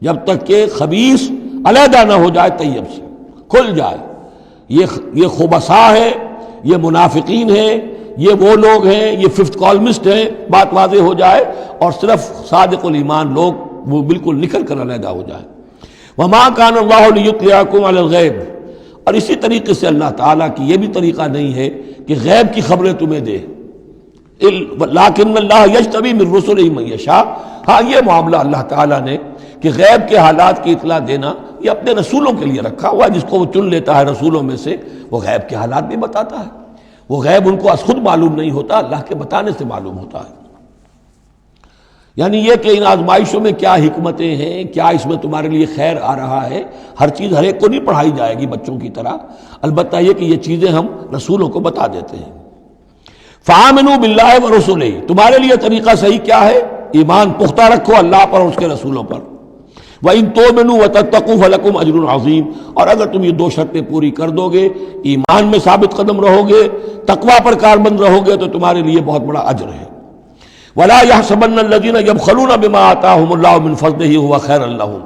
جب تک کہ خبیث علیحدہ نہ ہو جائے طیب سے، کھل جائے۔ یہ خبثاء ہے، یہ منافقین ہیں، یہ وہ لوگ ہیں، یہ ففتھ کالمسٹ ہیں، بات واضح ہو جائے، اور صرف صادق الایمان لوگ وہ بالکل نکل کر علیحدہ ہو جائے۔ وما کان اللہ لیطلعکم علی الغیب، اور اسی طریقے سے اللہ تعالیٰ کی یہ بھی طریقہ نہیں ہے کہ غیب کی خبریں تمہیں دے، لیکن اللہ یجتبی من رسلہ من یشاء، ہاں یہ معاملہ اللہ تعالیٰ نے کہ غیب کے حالات کی اطلاع دینا یہ اپنے رسولوں کے لیے رکھا ہوا ہے، جس کو وہ چن لیتا ہے رسولوں میں سے وہ غیب کے حالات بھی بتاتا ہے۔ وہ غیب ان کو از خود معلوم نہیں ہوتا، اللہ کے بتانے سے معلوم ہوتا ہے۔ یعنی یہ کہ ان آزمائشوں میں کیا حکمتیں ہیں، کیا اس میں تمہارے لیے خیر آ رہا ہے، ہر چیز ہر ایک کو نہیں پڑھائی جائے گی بچوں کی طرح، البتہ یہ کہ یہ چیزیں ہم رسولوں کو بتا دیتے ہیں۔ فآمنوا باللہ ورسلہ، تمہارے لیے طریقہ صحیح کیا ہے؟ ایمان پختہ رکھو اللہ پر اور اس کے رسولوں پر. وَإِن تُؤْمِنُوا وَتَتَّقُوا فَلَكُمْ أَجْرٌ عَظِيمٌ. اور اگر تم یہ دو شرطیں پوری کر دو گے، ایمان میں ثابت قدم رہو گے، تقوی پر کاربند رہو گے، تو تمہارے لیے بہت بڑا اجر ہے. وَلَا يَحْسَبَنَّ الَّذِينَ يَبْخَلُونَ بِمَا آتَاهُمُ اللَّهُ مِنْ فَضْلِهِ هُوَ خَيْرًا لَّهُمْ.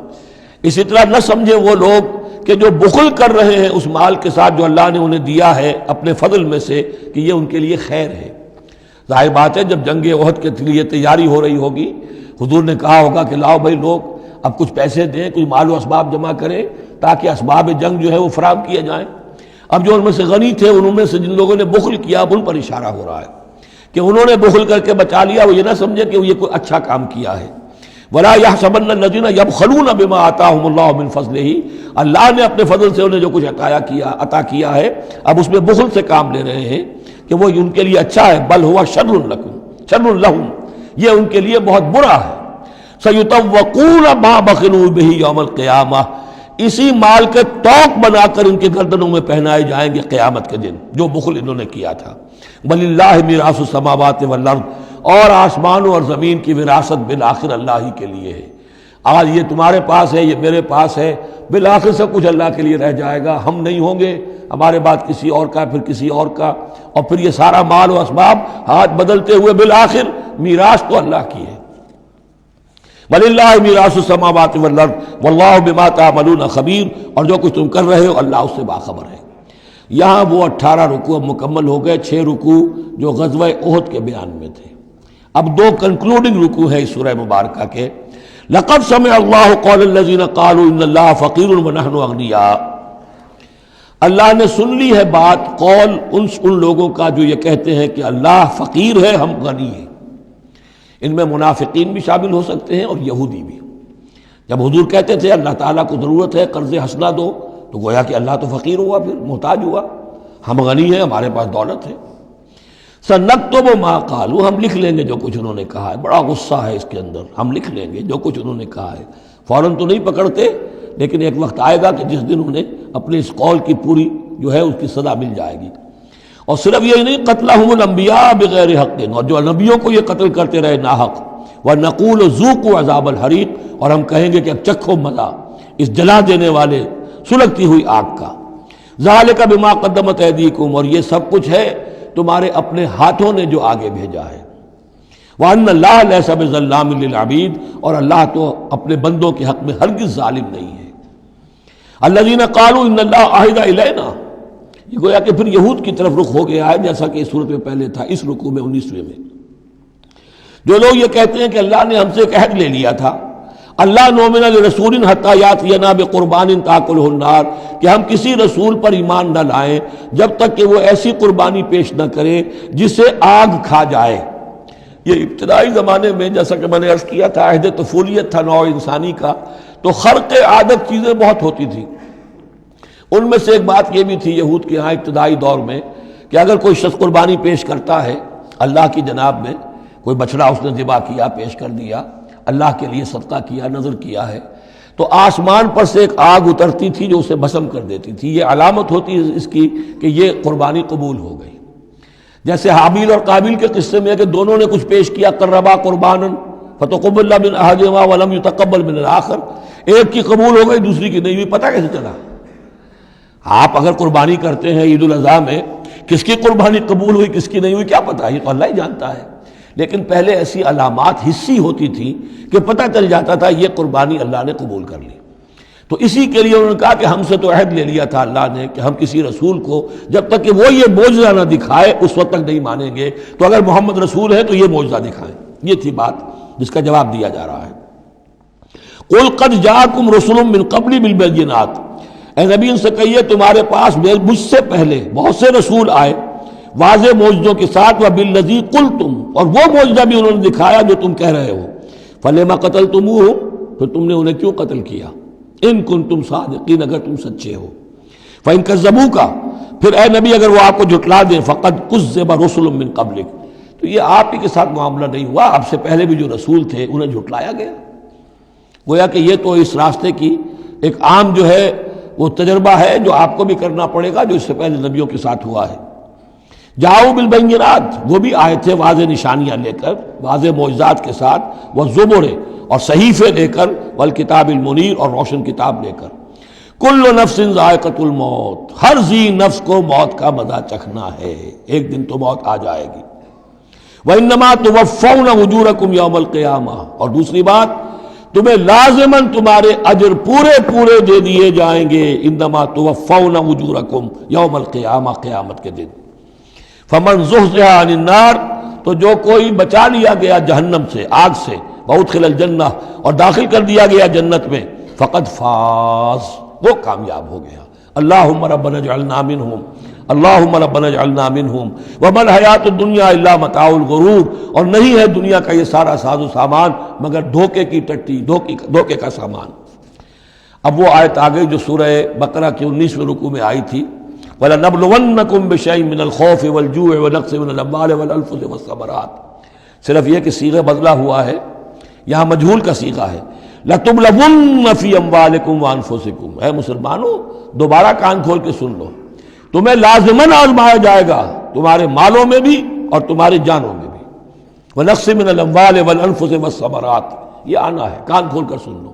اسی طرح نہ سمجھے وہ لوگ کہ جو بخل کر رہے ہیں اس مال کے ساتھ جو اللہ نے انہیں دیا ہے اپنے فضل میں سے، کہ یہ ان کے لیے خیر ہے. ظاہر بات ہے جب جنگ احد کے لیے تیاری ہو رہی ہوگی، حضور نے کہا ہوگا کہ لاؤ بھائی لوگ اب کچھ پیسے دیں، کچھ مال و اسباب جمع کریں تاکہ اسباب جنگ جو ہے وہ فراہم کیے جائیں. اب جو ان میں سے غنی تھے، ان میں سے جن لوگوں نے بخل کیا، اب ان پر اشارہ ہو رہا ہے کہ انہوں نے بخل کر کے بچا لیا، وہ یہ نہ سمجھے کہ یہ کوئی اچھا کام کیا ہے. وَلَا يَحْسَبَنَّ الَّذِينَ يَبْخَلُونَ بِمَا آتَاهُمُ اللَّهُ مِنْ فَضْلِهِ. اللہ نے اپنے فضل سے انہیں جو کچھ عطا کیا ہے، اب اس میں بخل سے کام لے رہے ہیں کہ وہ ان کے لیے اچھا ہے. بل هو شر لهم، یہ ان کے لیے بہت برا ہے. سَيُطَوَّقُونَ مَا بَخِلُوا بِهِ يَوْمَ الْقِيَامَةِ. اسی مال کے توق بنا کر ان کے گردنوں میں پہنائے جائیں گے قیامت کے دن، جو بخل انہوں نے کیا تھا. وَلِلَّهِ مِيرَاثُ السَّمَاوَاتِ وَالْأَرْضِ. اور آسمانوں اور زمین کی وراثت بالآخر اللہ ہی کے لیے ہے. آج یہ تمہارے پاس ہے، یہ میرے پاس ہے، بالآخر سب کچھ اللہ کے لیے رہ جائے گا. ہم نہیں ہوں گے، ہمارے بعد کسی اور کا، پھر کسی اور کا، اور پھر یہ سارا مال و اسباب ہاتھ بدلتے ہوئے بالآخر میراث تو اللہ کی ہے. وَلِلَّهِ مِيرَاثُ السَّمَاوَاتِ وَالْأَرْضِ وَاللَّهُ بِمَا تَعْمَلُونَ خَبِيرٌ. اور جو کچھ تم کر رہے ہو اللہ اس سے باخبر ہے. یہاں وہ 18 رکوع اب مکمل ہو گئے، 6 رکوع جو غزوہ احد کے بیان میں تھے. اب 2 کنکلوڈنگ رکوع ہے اس سورہ مبارکہ کے. لَقَدْ سَمِعَ اللَّهُ قَوْلَ الَّذِينَ قَالُوا إِنَّ اللَّهَ فَقِيرٌ وَنَحْنُ أَغْنِيَاءُ. اللہ نے سن لی ہے بات، قول ان لوگوں کا جو یہ کہتے ہیں کہ اللہ فقیر ہے، ہم غنی ہیں. ان میں منافقین بھی شامل ہو سکتے ہیں اور یہودی بھی. جب حضور کہتے تھے اللہ تعالیٰ کو ضرورت ہے قرض حسنہ دو، تو گویا کہ اللہ تو فقیر ہوا، پھر محتاج ہوا. ہم غنی ہیں، ہمارے پاس دولت ہے. سَنَكْتُبُ مَا قَالُوا. ہم لکھ لیں گے جو کچھ انہوں نے کہا ہے. بڑا غصہ ہے اس کے اندر. ہم لکھ لیں گے جو کچھ انہوں نے کہا ہے. فوراً تو نہیں پکڑتے، لیکن ایک وقت آئے گا کہ جس دن انہیں اپنے اس قول کی پوری جو ہے اس کی سزا مل جائے گی. اور صرف یہی نہیں، قتلہم الانبیاء بغیر حق. اور جو نبیوں کو یہ قتل کرتے رہے ناحق. وَنَقُولُ ذُوقُوا عَذَابَ الْحَرِيقِ. اور ہم کہیں گے کہ اب چکھو مزہ اس جلا دینے والے سلگتی ہوئی آگ کا. ذَلِكَ بِمَا قَدَّمَتْ أَيْدِيكُمْ. اور یہ سب کچھ ہے تمہارے اپنے ہاتھوں نے جو آگے بھیجا ہے. وَأَنَّ اللَّهَ لَيْسَ بِظَلَّامٍ لِّلْعَبِيدِ. اور اللہ تو اپنے بندوں کے حق میں ہرگز ظالم نہیں ہے. الَّذِينَ قَالُوا إِنَّ اللَّهَ عَهِدَ إِلَيْنَا. یہ گویا کہ پھر یہود کی طرف رخ ہو گیا ہے، جیسا کہ اس صورت میں پہلے تھا، اس رکوع میں 19ویں میں. جو لوگ یہ کہتے ہیں کہ اللہ نے ہم سے ایک عہد لے لیا تھا، اللہ نؤمن لرسول حتی یاتینا بقربان تاکلہ النار، کہ ہم کسی رسول پر ایمان نہ لائیں جب تک کہ وہ ایسی قربانی پیش نہ کرے جسے آگ کھا جائے. یہ ابتدائی زمانے میں جیسا کہ میں نے عرض کیا تھا، عہد طفولیت تھا نوع انسانی کا، تو خرق عادت چیزیں بہت ہوتی تھی. ان میں سے ایک بات یہ بھی تھی یہود کے ہاں ابتدائی دور میں کہ اگر کوئی شخص قربانی پیش کرتا ہے اللہ کی جناب میں، کوئی بچڑا اس نے ذبح کیا، پیش کر دیا، اللہ کے لیے صدقہ کیا، نذر کیا ہے، تو آسمان پر سے ایک آگ اترتی تھی جو اسے بھسم کر دیتی تھی. یہ علامت ہوتی ہے اس کی کہ یہ قربانی قبول ہو گئی. جیسے حابیل اور قابیل کے قصے میں ہے کہ دونوں نے کچھ پیش کیا، قربا قربانا فتقبل من احدہما ولم یتقبل من الآخر. ایک کی قبول ہو گئی، دوسری کی نہیں ہوئی. پتہ کیسے چلا؟ آپ اگر قربانی کرتے ہیں عید الاضحیٰ میں، کس کی قربانی قبول ہوئی کس کی نہیں ہوئی کیا پتہ، یہ تو اللہ ہی جانتا ہے. لیکن پہلے ایسی علامات حسی ہوتی تھی کہ پتہ چل جاتا تھا یہ قربانی اللہ نے قبول کر لی. تو اسی کے لیے انہوں نے کہا کہ ہم سے تو عہد لے لیا تھا اللہ نے کہ ہم کسی رسول کو جب تک کہ وہ یہ معجزہ نہ دکھائے اس وقت تک نہیں مانیں گے. تو اگر محمد رسول ہے تو یہ معجزہ دکھائیں. یہ تھی بات جس کا جواب دیا جا رہا ہے. قُلْ قَدْ جَاءَكُمْ رُسُلٌ مِّن قَبْلِي بِالْبَيِّنَاتِ. اے نبی ان سے کہیے تمہارے پاس مجھ سے پہلے بہت سے رسول آئے واضح معجزوں کے ساتھ، وَبِالَّذِي قُلْتُمْ. اور وہ معجزہ بھی انہوں نے دکھایا جو تم کہہ رہے ہو. فَلِمَ قَتَلْتُمُوهُمْ. پھر تم نے انہیں کیوں قتل کیا؟ ان کنتم صادقین، اگر تم سچے ہو. فَإِن كَذَّبُوكَ. پھر اے نبی اگر وہ آپ کو جھٹلا دیں، فَقَدْ كُذِّبَ رُسُلٌ مِّن قَبْلِكَ. تو یہ آپ ہی کے ساتھ معاملہ نہیں ہوا، آپ سے پہلے بھی جو رسول تھے انہیں جھٹلایا گیا. گویا کہ یہ تو اس راستے کی ایک عام جو ہے وہ تجربہ ہے جو آپ کو بھی کرنا پڑے گا جو اس سے پہلے نبیوں کے ساتھ ہوا ہے. جاؤ بالبینات، وہ بھی آئے تھے واضح نشانیاں لے کر، واضح معجزات کے ساتھ، والزبر، اور صحیفے لے کر، والکتاب المنیر، اور روشن کتاب لے کر۔ کل نفس ذائقۃ الموت، ہر ذی نفس کو موت کا مزہ چکھنا ہے، ایک دن تو موت آ جائے گی۔ وَإِنَّمَا تُوَفَّوْنَ أُجُورَكُمْ يَوْمَ الْقِيَامَةِ، اور دوسری بات، تمہیں لازماً تمہارے اجر پورے پورے دے دیے جائیں گے۔ انما توفون اجورکم یوم القیامہ، قیامت کے دن۔ فمن زحزح عن النار، تو جو کوئی بچا لیا گیا جہنم سے، آگ سے، وادخل الجنہ، اور داخل کر دیا گیا جنت میں، فقد فاز، وہ کامیاب ہو گیا۔ اللہم ربنا اجعلنا منہم، اللہم ربنا اجعلنا منہم، وما الحیات الدنیا الا متاع الغرور، اور نہیں ہے دنیا کا یہ سارا ساز و سامان مگر دھوکے کی ٹٹی، دھوکے کا سامان۔ اب وہ آیت آ گئی جو سورہ بقرہ کی 19ویں رکوع میں آئی تھی، وَلَنَبْلُوَنَّكُمْ بِشَيْءٍ مِّنَ الْخَوْفِ وَالْجُوعِ وَنَقْصٍ مِّنَ الْأَمْوَالِ وَالْأَنفُسِ وَالثَّمَرَاتِ، صرف یہ کہ صیغہ بدلا ہوا ہے، یہاں مجہول کا صیغہ ہے۔ لَتُبْلَوُنَّ فِي أَمْوَالِكُمْ وَأَنفُسِكُمْ، اے مسلمانوں دوبارہ کان کھول کے سن لو، تمہیں لازماً آزمایا جائے گا، تمہارے مالوں میں بھی اور تمہاری جانوں میں بھی۔ وَنَقْصٍ مِّنَ الْأَمْوَالِ وَالْأَنفُسِ وَالثَّمَرَاتِ، یہ آنا ہے، کان کھول کر سن لو۔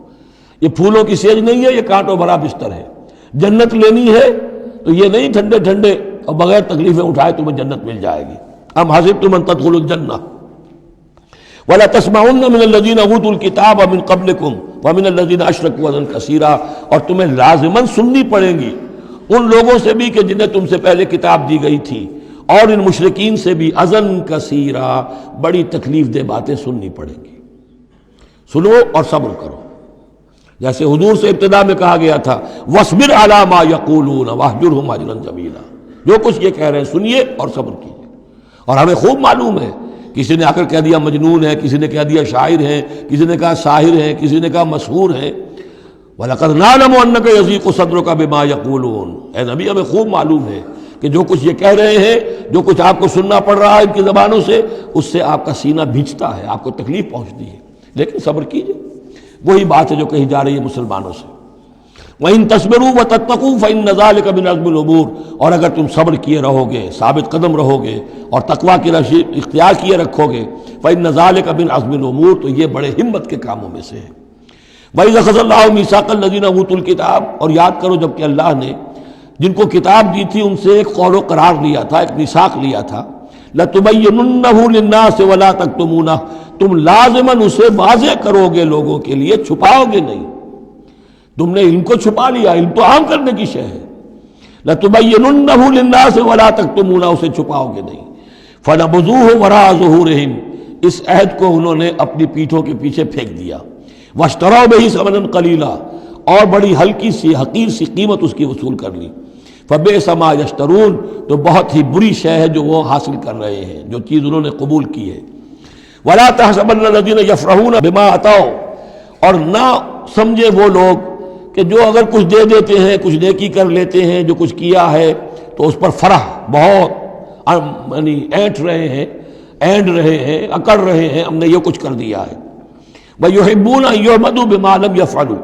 یہ پھولوں کی سیج نہیں ہے، یہ کانٹوں بھرا بستر ہے۔ جنت لینی ہے تو یہ نہیں ٹھنڈے ٹھنڈے اور بغیر تکلیفیں اٹھائے تمہیں جنت مل جائے گی۔ ام حسبتم ان تدخلوا الجنہ ولا تسمعن من الذين اوتوا الكتاب من قبلكم ومن الذين اشركوا اذى كثيرا، اور تمہیں لازماً سننی پڑیں گی ان لوگوں سے بھی کہ جنہیں تم سے پہلے کتاب دی گئی تھی، اور ان مشرکین سے بھی اذًا کثیرا، بڑی تکلیف دہ باتیں سننی پڑیں گی۔ سنو اور صبر کرو، جیسے حضور سے ابتدا میں کہا گیا تھا وَاصْبِرْ عَلَىٰ مَا يَقُولُونَ وَاهْجُرْهُمْ هَجْرًا جَمِيلًا، جو کچھ یہ کہہ رہے ہیں سنیے اور صبر کیجیے۔ اور ہمیں خوب معلوم ہے، کسی نے آ کر کہہ دیا مجنون ہے، کسی نے کہہ دیا شاعر ہے، کسی نے کہا ساحر ہے، کسی نے کہا مسحور ہے۔ وَلَقَدْ نَعْلَمُ أَنَّكَ يَضِيقُ صَدْرُكَ بِمَا يَقُولُونَ، اے نبی ہمیں خوب معلوم ہے کہ جو کچھ یہ کہہ رہے ہیں، جو کچھ آپ کو سننا پڑ رہا ہے ان کی زبانوں سے، اس سے آپ کا سینہ بھیجتا ہے، آپ کو تکلیف پہنچتی ہے، لیکن صبر کیجیے۔ وہی بات ہے جو کہی جا رہی ہے مسلمانوں سے۔ وَإِن تَصْبِرُوا وَتَتَّقُوا فَإِنَّ ذَلِكَ مِنْ عَزْمِ الْأُمُورِ، اور اگر تم صبر کیے رہو گے، ثابت قدم رہو گے اور تقویٰ کی راہ اختیار کیے رکھو گے، فَإِنَّ ذَلِكَ مِنْ عَزْمِ الْأُمُورِ، تو یہ بڑے ہمت کے کاموں میں سے ہے۔ وَإِذْ أَخَذَ اللَّهُ مِيثَاقَ الَّذِينَ أُوتُوا الْكِتَابَ، اور یاد کرو جب کہ اللہ نے جن کو کتاب دی تھی ان سے ایک قول و قرار لیا تھا، ایک میثاق لیا تھا، لَتُبَيِّنُنَّهُ لِلنَّاسِ وَلَا تَكْتُمُونَهُ، تم لازماً اسے واضح کرو گے لوگوں کے لیے، چھپاؤ گے نہیں۔ تم نے علم کو چھپا لیا، علم تو عام کرنے کی شے ہے۔ لَتُبَيِّنُنَّهُ لِلنَّاسِ وَلَا تَكْتُمُونَهُ، اسے چھپاؤ گے نہیں۔ فَنَبَذُوهُ وَرَاءَ ظُهُورِهِمْ، اس عہد کو انہوں نے اپنی پیٹھوں کے پیچھے پھینک دیا۔ وَاشْتَرَوْا بِهِ ثَمَنًا قَلِيلًا، اور بڑی ہلکی سی حقیر سی قیمت اس کی وصول کر لی۔ فَبِئْسَ مَا يَشْتَرُونَ، تو بہت ہی بری شے ہے جو وہ حاصل کر رہے ہیں، جو چیز انہوں نے قبول کی ہے۔ وَلَا تَحْسَبَنَّ الَّذِينَ يَفْرَحُونَ بِمَا أَتَوْا، اور نہ سمجھے وہ لوگ کہ جو اگر کچھ دے دیتے ہیں، کچھ نیکی کر لیتے ہیں، جو کچھ کیا ہے تو اس پر فرح بہت یعنی اینٹ رہے ہیں، اینڈ رہے ہیں، اکڑ رہے ہیں، ہم نے یہ کچھ کر دیا ہے۔ وَيُحِبُّونَ أَن يُحْمَدُوا بِمَا لَمْ يَفْعَلُوا،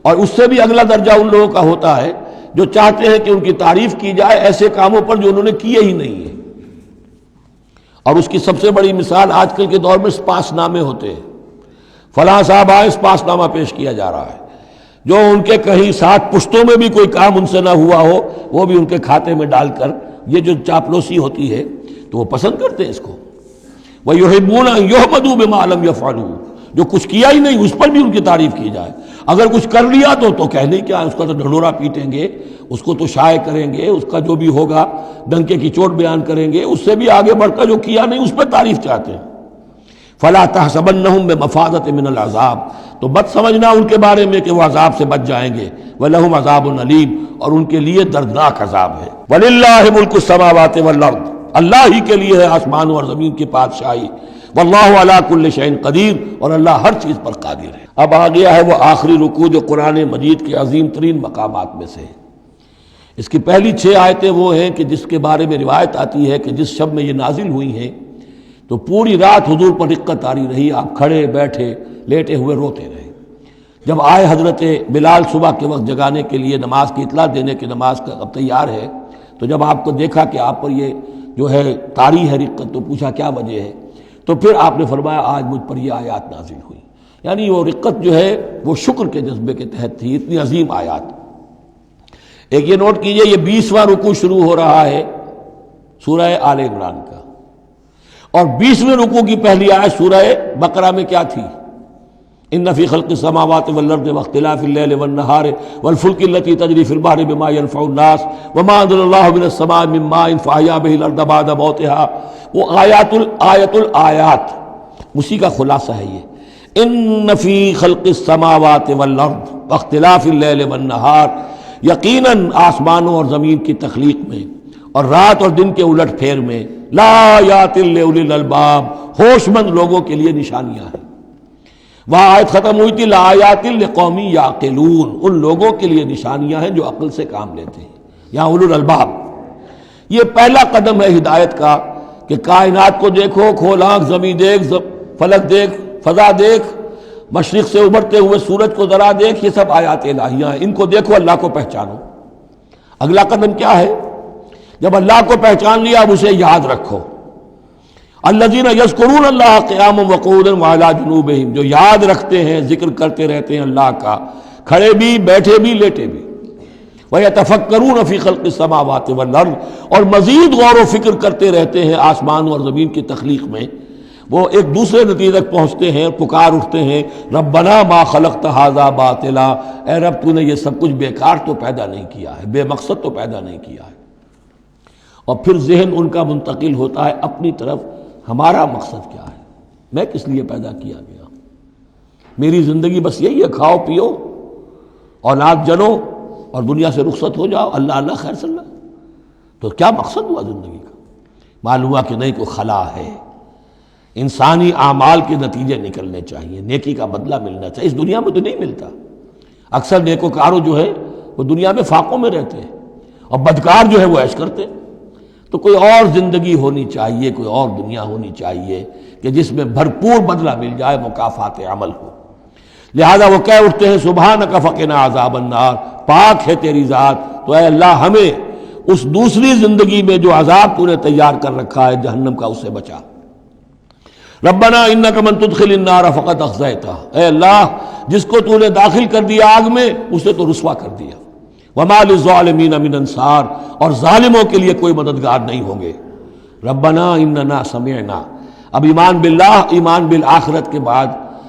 اور اس سے بھی اگلا درجہ ان لوگوں کا ہوتا ہے جو چاہتے ہیں کہ ان کی تعریف کی جائے ایسے کاموں پر جو انہوں نے کیے ہی نہیں ہیں۔ اور اس کی سب سے بڑی مثال آج کل کے دور میں سپاس نامے ہوتے ہیں، فلاں صاحب آئے سپاس نامہ پیش کیا جا رہا ہے، جو ان کے کہیں 7 پشتوں میں بھی کوئی کام ان سے نہ ہوا ہو وہ بھی ان کے کھاتے میں ڈال کر، یہ جو چاپلوسی ہوتی ہے تو وہ پسند کرتے ہیں اس کو۔ وَيُحِبُّونَ أَن يُحْمَدُوا بِمَا لَمْ يَفْعَلُوا، جو کچھ کیا ہی نہیں اس پر بھی ان کی تعریف کی جائے، اگر کچھ کر لیا تو کہنے کیا، اس کا تو ڈھنڈورا پیٹیں گے، اس کو تو شائع کریں گے، اس کا جو بھی ہوگا ڈنکے کی چوٹ بیان کریں گے، اس سے بھی آگے بڑھ کر جو کیا نہیں اس پر تعریف چاہتے ہیں۔ فَلَا تَحْسَبَنَّهُمْ بِمَفَازَةٍ مِّنَ الْعَذَابِ، تو مت سمجھنا ان کے بارے میں کہ وہ عذاب سے بچ جائیں گے۔ وَلَهُمْ عَذَابٌ أَلِيمٌ، اور ان کے لیے دردناک عذاب ہے۔ وَلِلَّهِ مُلْكُ السَّمَاوَاتِ وَالْأَرْضِ، اللہ ہی کے لیے ہے آسمانوں اور زمین کی بادشاہی۔ واللہ علی کل شیء قدیر، اور اللہ ہر چیز پر قادر ہے۔ اب آ گیا ہے وہ آخری رکوع جو قرآن مجید کے عظیم ترین مقامات میں سے ہے۔ اس کی پہلی 6 آیتیں وہ ہیں کہ جس کے بارے میں روایت آتی ہے کہ جس شب میں یہ نازل ہوئی ہیں تو پوری رات حضور پر رقت آری رہی، آپ کھڑے بیٹھے لیٹے ہوئے روتے رہے۔ جب آئے حضرت بلال صبح کے وقت جگانے کے لیے، نماز کی اطلاع دینے کہ نماز کا اب تیار ہے، تو جب آپ کو دیکھا کہ آپ پر یہ جو ہے طاری ہے رقت، تو پوچھا کیا وجہ ہے، تو پھر آپ نے فرمایا آج مجھ پر یہ آیات نازل ہوئی۔ یعنی وہ رقت جو ہے وہ شکر کے جذبے کے تحت تھی، اتنی عظیم آیات۔ ایک یہ نوٹ کیجئے، یہ 20واں رکوع شروع ہو رہا ہے سورہ آل عمران کا، اور 20ویں رکوع کی پہلی آیت سورہ بقرہ میں کیا تھی؟ ان فی خلق السماوات والارض واختلاف اللیل والنہار والفلک التی تجری فی البحر بما ينفع الناس وما انزل اللہ من السماء من ماء فاحیا به الارض بعد موتها، وہ آیات الآیات اسی کا خلاصہ ہے یہ۔ ان فی خلق السماوات والارض واختلاف اللیل والنہار، یقیناً آسمانوں اور زمین کی تخلیق میں اور رات اور دن کے الٹ پھیر میں، لآیات لأولی الالباب، ہوش مند لوگوں کے لیے نشانیاں ہیں۔ وہاں آیت ختم ہوئی تھی لآیات لقوم یعقلون، ان لوگوں کے لیے نشانیاں ہیں جو عقل سے کام لیتے ہیں، یہاں اولو الالباب۔ یہ پہلا قدم ہے ہدایت کا کہ کائنات کو دیکھو، کھول آنکھ، زمین دیکھ، فلک دیکھ، فضا دیکھ، مشرق سے ابھرتے ہوئے سورج کو ذرا دیکھ، یہ سب آیات الہیہ ہیں، ان کو دیکھو، اللہ کو پہچانو۔ اگلا قدم کیا ہے؟ جب اللہ کو پہچان لیا اب اسے یاد رکھو۔ الذین یذکرون اللہ قیاما وقعودا وعلی جنوبہم، جو یاد رکھتے ہیں، ذکر کرتے رہتے ہیں اللہ کا، کھڑے بھی، بیٹھے بھی، لیٹے بھی۔ ویتفکرون فی خلق السماوات والارض، اور مزید غور و فکر کرتے رہتے ہیں آسمان اور زمین کی تخلیق میں۔ وہ ایک دوسرے نتیجے تک پہنچتے ہیں، پکار اٹھتے ہیں، ربنا ما خلقت ھذا باطلا، اے رب تو نے یہ سب کچھ بیکار تو پیدا نہیں کیا ہے، بے مقصد تو پیدا نہیں کیا ہے۔ اور پھر ذہن ان کا منتقل ہوتا ہے اپنی طرف، ہمارا مقصد کیا ہے، میں کس لیے پیدا کیا گیا، میری زندگی بس یہی ہے، کھاؤ پیو، اولاد جنو اور دنیا سے رخصت ہو جاؤ، اللہ اللہ خیر صلی اللہ۔ تو کیا مقصد ہوا زندگی کا؟ معلوم ہوا کہ نہیں، کوئی خلا ہے، انسانی اعمال کے نتیجے نکلنے چاہیے، نیکی کا بدلہ ملنا چاہیے۔ اس دنیا میں تو نہیں ملتا، اکثر نیکوکاروں جو ہے وہ دنیا میں فاقوں میں رہتے ہیں، اور بدکار جو ہے وہ عیش کرتے ہیں۔ تو کوئی اور زندگی ہونی چاہیے، کوئی اور دنیا ہونی چاہیے کہ جس میں بھرپور بدلہ مل جائے، مکافات عمل ہو۔ لہذا وہ کہہ اٹھتے ہیں سبحانک فقنا عذاب النار، پاک ہے تیری ذات، تو اے اللہ ہمیں اس دوسری زندگی میں جو عذاب تو نے تیار کر رکھا ہے جہنم کا، اس سے بچا۔ ربنا انک من تدخل النار فقد اخزیتہ، اے اللہ جس کو تو نے داخل کر دیا آگ میں اسے تو رسوا کر دیا۔ وما للظالمین من انصار، اور ظالموں کے لیے کوئی مددگار نہیں ہوں گے۔ ربنا اننا سمعنا، اب ایمان باللہ، ایمان بالآخرت کے بعد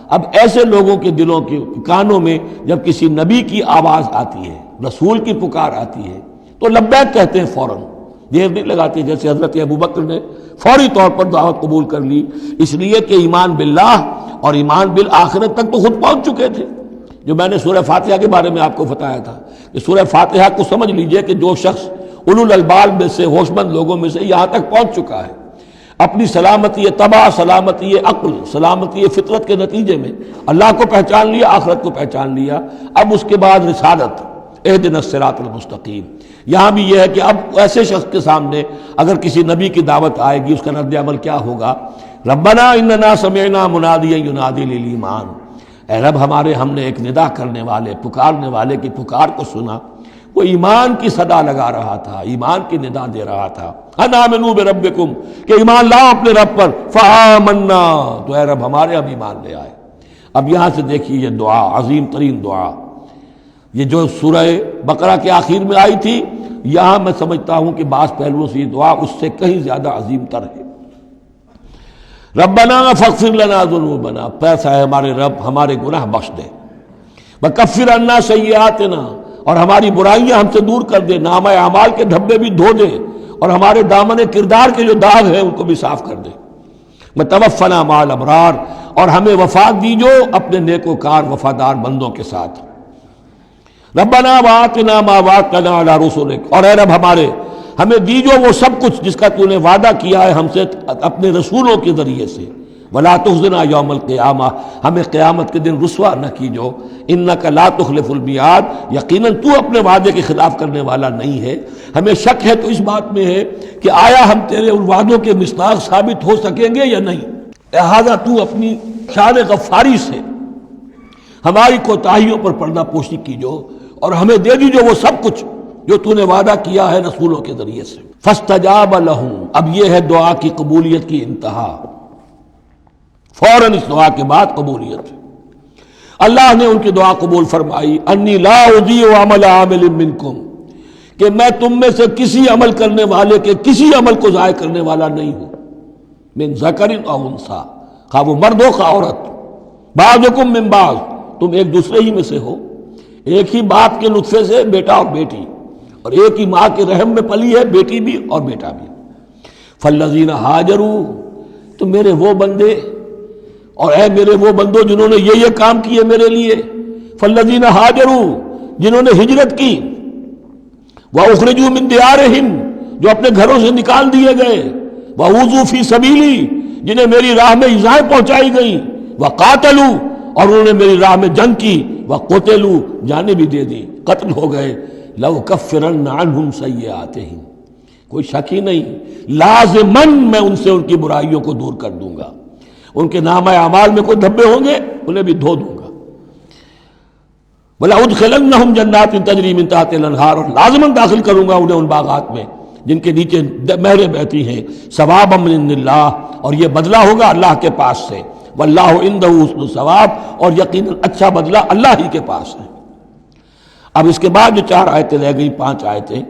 اب ایسے لوگوں کے دلوں کے کانوں میں جب کسی نبی کی آواز آتی ہے، رسول کی پکار آتی ہے، تو لبیک کہتے ہیں فوراً، دیر نہیں لگاتے، جیسے حضرت ابوبکر نے فوری طور پر دعوت قبول کر لی، اس لیے کہ ایمان باللہ اور ایمان بالآخرت تک تو خود پہنچ چکے تھے۔ جو میں نے سورہ فاتحہ کے بارے میں آپ کو بتایا تھا کہ سورہ فاتحہ کو سمجھ لیجئے کہ جو شخص اولو الالباب میں سے، ہوش مند لوگوں میں سے یہاں تک پہنچ چکا ہے، اپنی سلامتی طبع، سلامتی عقل، سلامتی فطرت کے نتیجے میں اللہ کو پہچان لیا، آخرت کو پہچان لیا، اب اس کے بعد رسالت، اہدنا الصراط المستقیم۔ یہاں بھی یہ ہے کہ اب ایسے شخص کے سامنے اگر کسی نبی کی دعوت آئے گی، اس کا رد عمل کیا ہوگا؟ ربنا اننا سمعنا منادیا ینادی للایمان، اے رب ہمارے، ہم نے ایک ندا کرنے والے، پکارنے والے کی پکار کو سنا، وہ ایمان کی صدا لگا رہا تھا، ایمان کی ندا دے رہا تھا، ان آمنوا بربکم، کہ ایمان لاؤ اپنے رب پر، فآمنا، تو اے رب ہمارے اب ایمان لے آئے۔ اب یہاں سے دیکھیے یہ دعا، عظیم ترین دعا، یہ جو سورہ بقرہ کے آخر میں آئی تھی، یہاں میں سمجھتا ہوں کہ بعض پہلوؤں سے یہ دعا اس سے کہیں زیادہ عظیم تر ہے۔ ربنا فاغفر لنا ذنوبنا، پیسا ہے ہمارے رب ہمارے گناہ بخش دے، وکفر عنا سیئاتنا، اور ہماری برائیاں ہم سے دور کر دے، نامہ اعمال کے دھبے بھی دھو دے، اور ہمارے دامن کردار کے جو داغ ہیں ان کو بھی صاف کر دے۔ وتوفنا مع الابرار، اور ہمیں وفات دیجو اپنے نیکوکار وفادار بندوں کے ساتھ۔ ربنا وآتنا ما وعدتنا علی رسلک، اور اے رب ہمارے، ہمیں دیجو وہ سب کچھ جس کا تو نے وعدہ کیا ہے ہم سے اپنے رسولوں کے ذریعے سے۔ ولا تخزنا یوم القیامہ، ہمیں قیامت کے دن رسوا نہ کیجو۔ انک لا تخلف المیعاد، یقیناً تو اپنے وعدے کے خلاف کرنے والا نہیں ہے۔ ہمیں شک ہے تو اس بات میں ہے کہ آیا ہم تیرے ان وعدوں کے مصداق ثابت ہو سکیں گے یا نہیں، لہذا تو اپنی شان غفاری سے ہماری کوتاہیوں پر پردہ پوشی کیجو، اور ہمیں دے دیجو وہ سب کچھ جو تو نے وعدہ کیا ہے رسولوں کے ذریعے سے۔ فاستجاب لہم، اب یہ ہے دعا کی قبولیت کی انتہا، فوراً اس دعا کے بعد قبولیت۔ اللہ نے ان کی دعا قبول فرمائی، انی لا اضیع عمل عامل منکم، کہ میں تم میں سے کسی عمل کرنے والے کے کسی عمل کو ضائع کرنے والا نہیں ہوں، من ذکر او انثی، خواہ وہ مرد ہو خواہ عورت، بعضکم من بعض، تم ایک دوسرے ہی میں سے ہو، ایک ہی باپ کے نطفے سے بیٹا اور بیٹی، اور ایک ہی ماں کے رحم میں پلی ہے بیٹی بھی اور بیٹا بھی۔ فالذین ہاجروا، تو میرے وہ بندے اور اے میرے وہ بندوں جنہوں نے یہ کام کیے میرے لیے، فالذین ہاجروا، جنہوں نے ہجرت کی، وَأُخْرِجُوا مِن دِيَارِهِمْ، جو اپنے گھروں سے نکال دیے گئے، وَأُوذُوا فِي سَبِيلِي، جنہیں میری راہ میں ایذائیں پہنچائی گئیں، وَقَاتَلُوا، اور انہوں نے میری راہ میں جنگ کی، وَقُتِلُوا، جانیں بھی دے دی، قتل ہو گئے، لَأُكَفِّرَنَّ عَنْهُمْ سَيِّئَاتِهِمْ، کوئی شک ہی نہیں، لازماً میں ان سے ان کی برائیوں کو دور کر دوں گا، ان کے نامہ اعمال میں کوئی دھبے ہوں گے انہیں بھی دھو دوں گا، وَلَأُدْخِلَنَّهُمْ جَنَّاتٍ تَجْرِي مِن تَحْتِهَا الْأَنْهَارُ، اور لازماً داخل کروں گا انہیں ان باغات میں جن کے نیچے نہریں بہتی ہیں، ثوابا من عند اللہ، اور یہ بدلہ ہوگا اللہ کے پاس سے، واللہ عنده حسن الثواب، اور یقیناً اچھا بدلہ اللہ ہی کے پاس ہے۔ اب اس کے بعد جو 4 آیتیں رہ گئی، 5 آیتیں،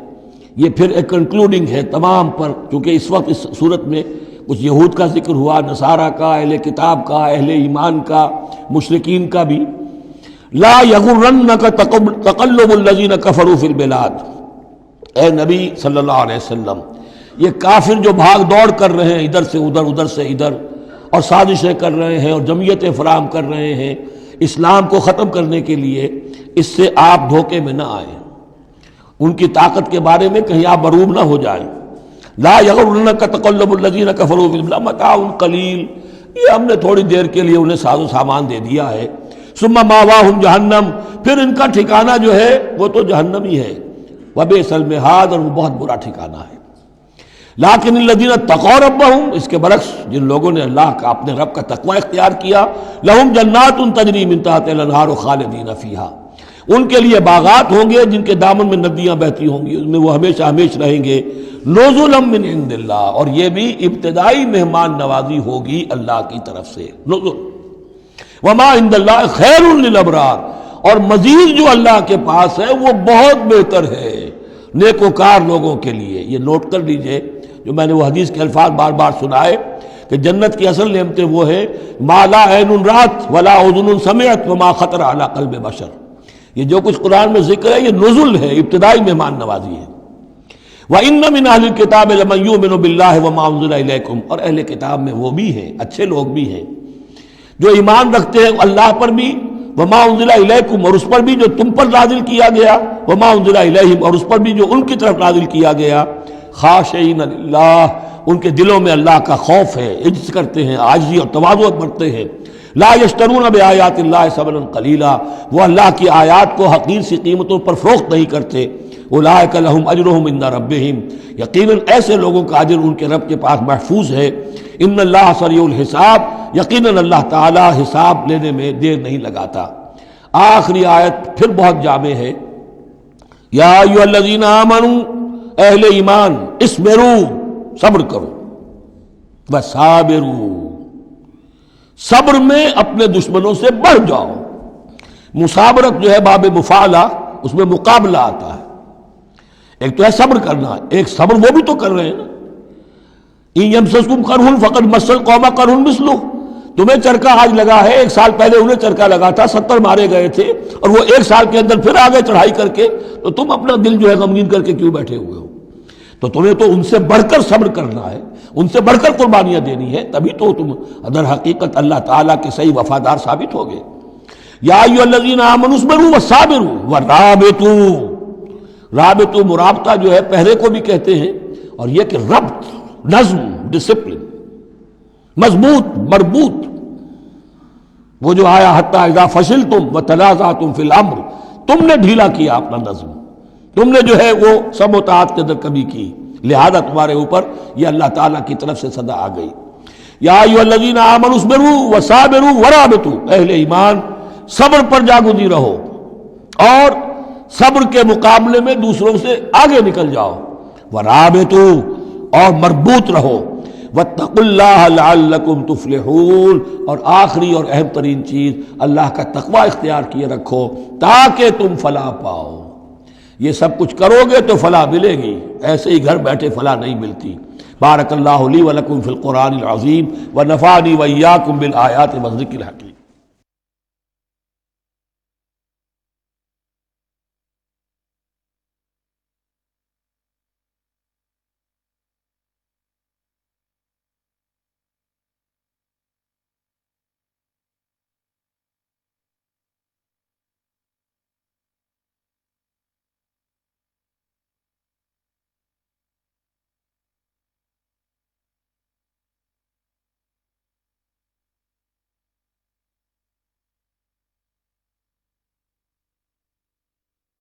یہ پھر ایک کنکلوڈنگ ہے تمام پر، کیونکہ اس وقت اس صورت میں کچھ یہود کا ذکر ہوا، نصارہ کا، اہل کتاب کا، اہل ایمان کا، مشرکین کا بھی۔ لا یغرنک تقلب الذین کفروا فی البلاد، اے نبی صلی اللہ علیہ وسلم، یہ کافر جو بھاگ دوڑ کر رہے ہیں ادھر سے ادھر، ادھر سے ادھر، اور سازشیں کر رہے ہیں اور جمعیتیں فراہم کر رہے ہیں اسلام کو ختم کرنے کے لیے، اس سے آپ دھوکے میں نہ آئیں، ان کی طاقت کے بارے میں کہیں آپ مروب نہ ہو جائیں۔ لا یغرنک تقلب الذین کفروا فی البلاد متاع قلیل، یہ ہم نے تھوڑی دیر کے لیے انہیں ساز و سامان دے دیا ہے، ثم ماواہم جہنم، پھر ان کا ٹھکانہ جو ہے وہ تو جہنم ہی ہے، وبئس المہاد، اور وہ بہت برا ٹھکانہ ہے۔ لیکن الذین اتقوا ربہم، اس کے برعکس جن لوگوں نے اللہ کا اپنے رب کا تقوی اختیار کیا، لہم جنات تجری من تحتہا الانہار خالدین فیہا، ان کے لیے باغات ہوں گے جن کے دامن میں ندیاں بہتی ہوں گی، اس میں وہ ہمیشہ ہمیشہ رہیں گے، نزلا من عند اللہ، اور یہ بھی ابتدائی مہمان نوازی ہوگی اللہ کی طرف سے، نزل، وما عند اللہ خیر للابرار، اور مزید جو اللہ کے پاس ہے وہ بہت بہتر ہے نیکوکار لوگوں کے لیے۔ یہ نوٹ کر لیجئے، جو میں نے وہ حدیث کے الفاظ بار بار سنائے کہ جنت کی اصل نعمتیں وہ ہے ما لا عین رات ولا اذن سمعت وما خطر علی قلب بشر، یہ جو کچھ قرآن میں ذکر ہے یہ نزل ہے، ابتدائی مہمان نوازی ہے۔ وَإِنَّ مِنْ أَهْلِ الْكِتَابِ لَمَنْ يُؤْمِنُ بِاللَّهِ وَمَا أُنزِلَ إِلَيْكُمْ، اور اہل کتاب میں وہ بھی ہیں، اچھے لوگ بھی ہیں جو ایمان رکھتے ہیں اللہ پر بھی، وَمَا أُنزِلَ إِلَيْكُمْ، اور اس پر بھی جو تم پر نازل کیا گیا، وَمَا أُنزِلَ إِلَيْهِمْ، اور اس پر بھی جو ان کی طرف نازل کیا گیا، خاشعین للہ، ان کے دلوں میں اللہ کا خوف ہے، عجز کرتے ہیں، عاجزی اور تواضع برتتے ہیں، لا یشترون بآیات اللہ ثمنا قلیلا، وہ اللہ کی آیات کو حقیر سی قیمتوں پر فروخت نہیں کرتے، اولئک لہم اجرہم عند ربہم، یقیناً ایسے لوگوں کا اجر ان کے رب کے پاس محفوظ ہے، ان اللہ سریع الحساب، یقیناً اللہ تعالی حساب لینے میں دیر نہیں لگاتا۔ آخری آیت پھر بہت جامع ہے، یا ایھا الذین آمنوا، اہل ایمان، اصبروا، صبر کرو، وصابروا، صبر میں اپنے دشمنوں سے بڑھ جاؤ۔ مصابرت جو ہے باب مفاعلہ، اس میں مقابلہ آتا ہے، ایک تو ہے صبر کرنا، ایک صبر وہ بھی تو کر رہے ہیں نا، ان یمسسکم قرح فقد مس القوم قرح مثلہ، تمہیں چرکا آج لگا ہے، 1 سال پہلے انہیں چرکا لگا تھا، 70 مارے گئے تھے، اور وہ 1 سال کے اندر پھر آگے چڑھائی کر کے، تو تم اپنا دل جو ہے غمگین کر کے کیوں بیٹھے ہوئے ہو؟ تو تمہیں تو ان سے بڑھ کر صبر کرنا ہے، ان سے بڑھ کر قربانیاں دینی ہے، تبھی تو تم در حقیقت اللہ تعالیٰ کے صحیح وفادار ثابت ہوگے۔ یا ایھا الذین آمنوا اصبروا وصابروا ورابطوا، رابطوا مرابطہ جو ہے پہرے کو بھی کہتے ہیں، اور یہ کہ ربط، نظم، ڈسپلن، مضبوط، مربوط، وہ جو آیا حتی اذا فشلتم وتنازعتم فی الامر، تم نے ڈھیلا کیا اپنا نظم، تم نے جو ہے وہ سب اطاعت کے اندر کمی کی، لہذا تمہارے اوپر یہ اللہ تعالیٰ کی طرف سے صدا آ گئی۔ یا ایھا الذین آمنوا اصبروا وصابروا ورابطوا، اہل ایمان صبر پر جاگزی رہو اور صبر کے مقابلے میں دوسروں سے آگے نکل جاؤ، ورابطوا اور مربوط رہو، واتقوا اللہ لعلکم تفلحون، اور آخری اور اہم ترین چیز اللہ کا تقوی اختیار کیے رکھو تاکہ تم فلاح پاؤ۔ یہ سب کچھ کرو گے تو فلاح ملے گی، ایسے ہی گھر بیٹھے فلاح نہیں ملتی۔ بارک اللہ لی ولکم فی القرآن العظیم ونفعنی وإیاکم بالآیات والذکر الحکیم۔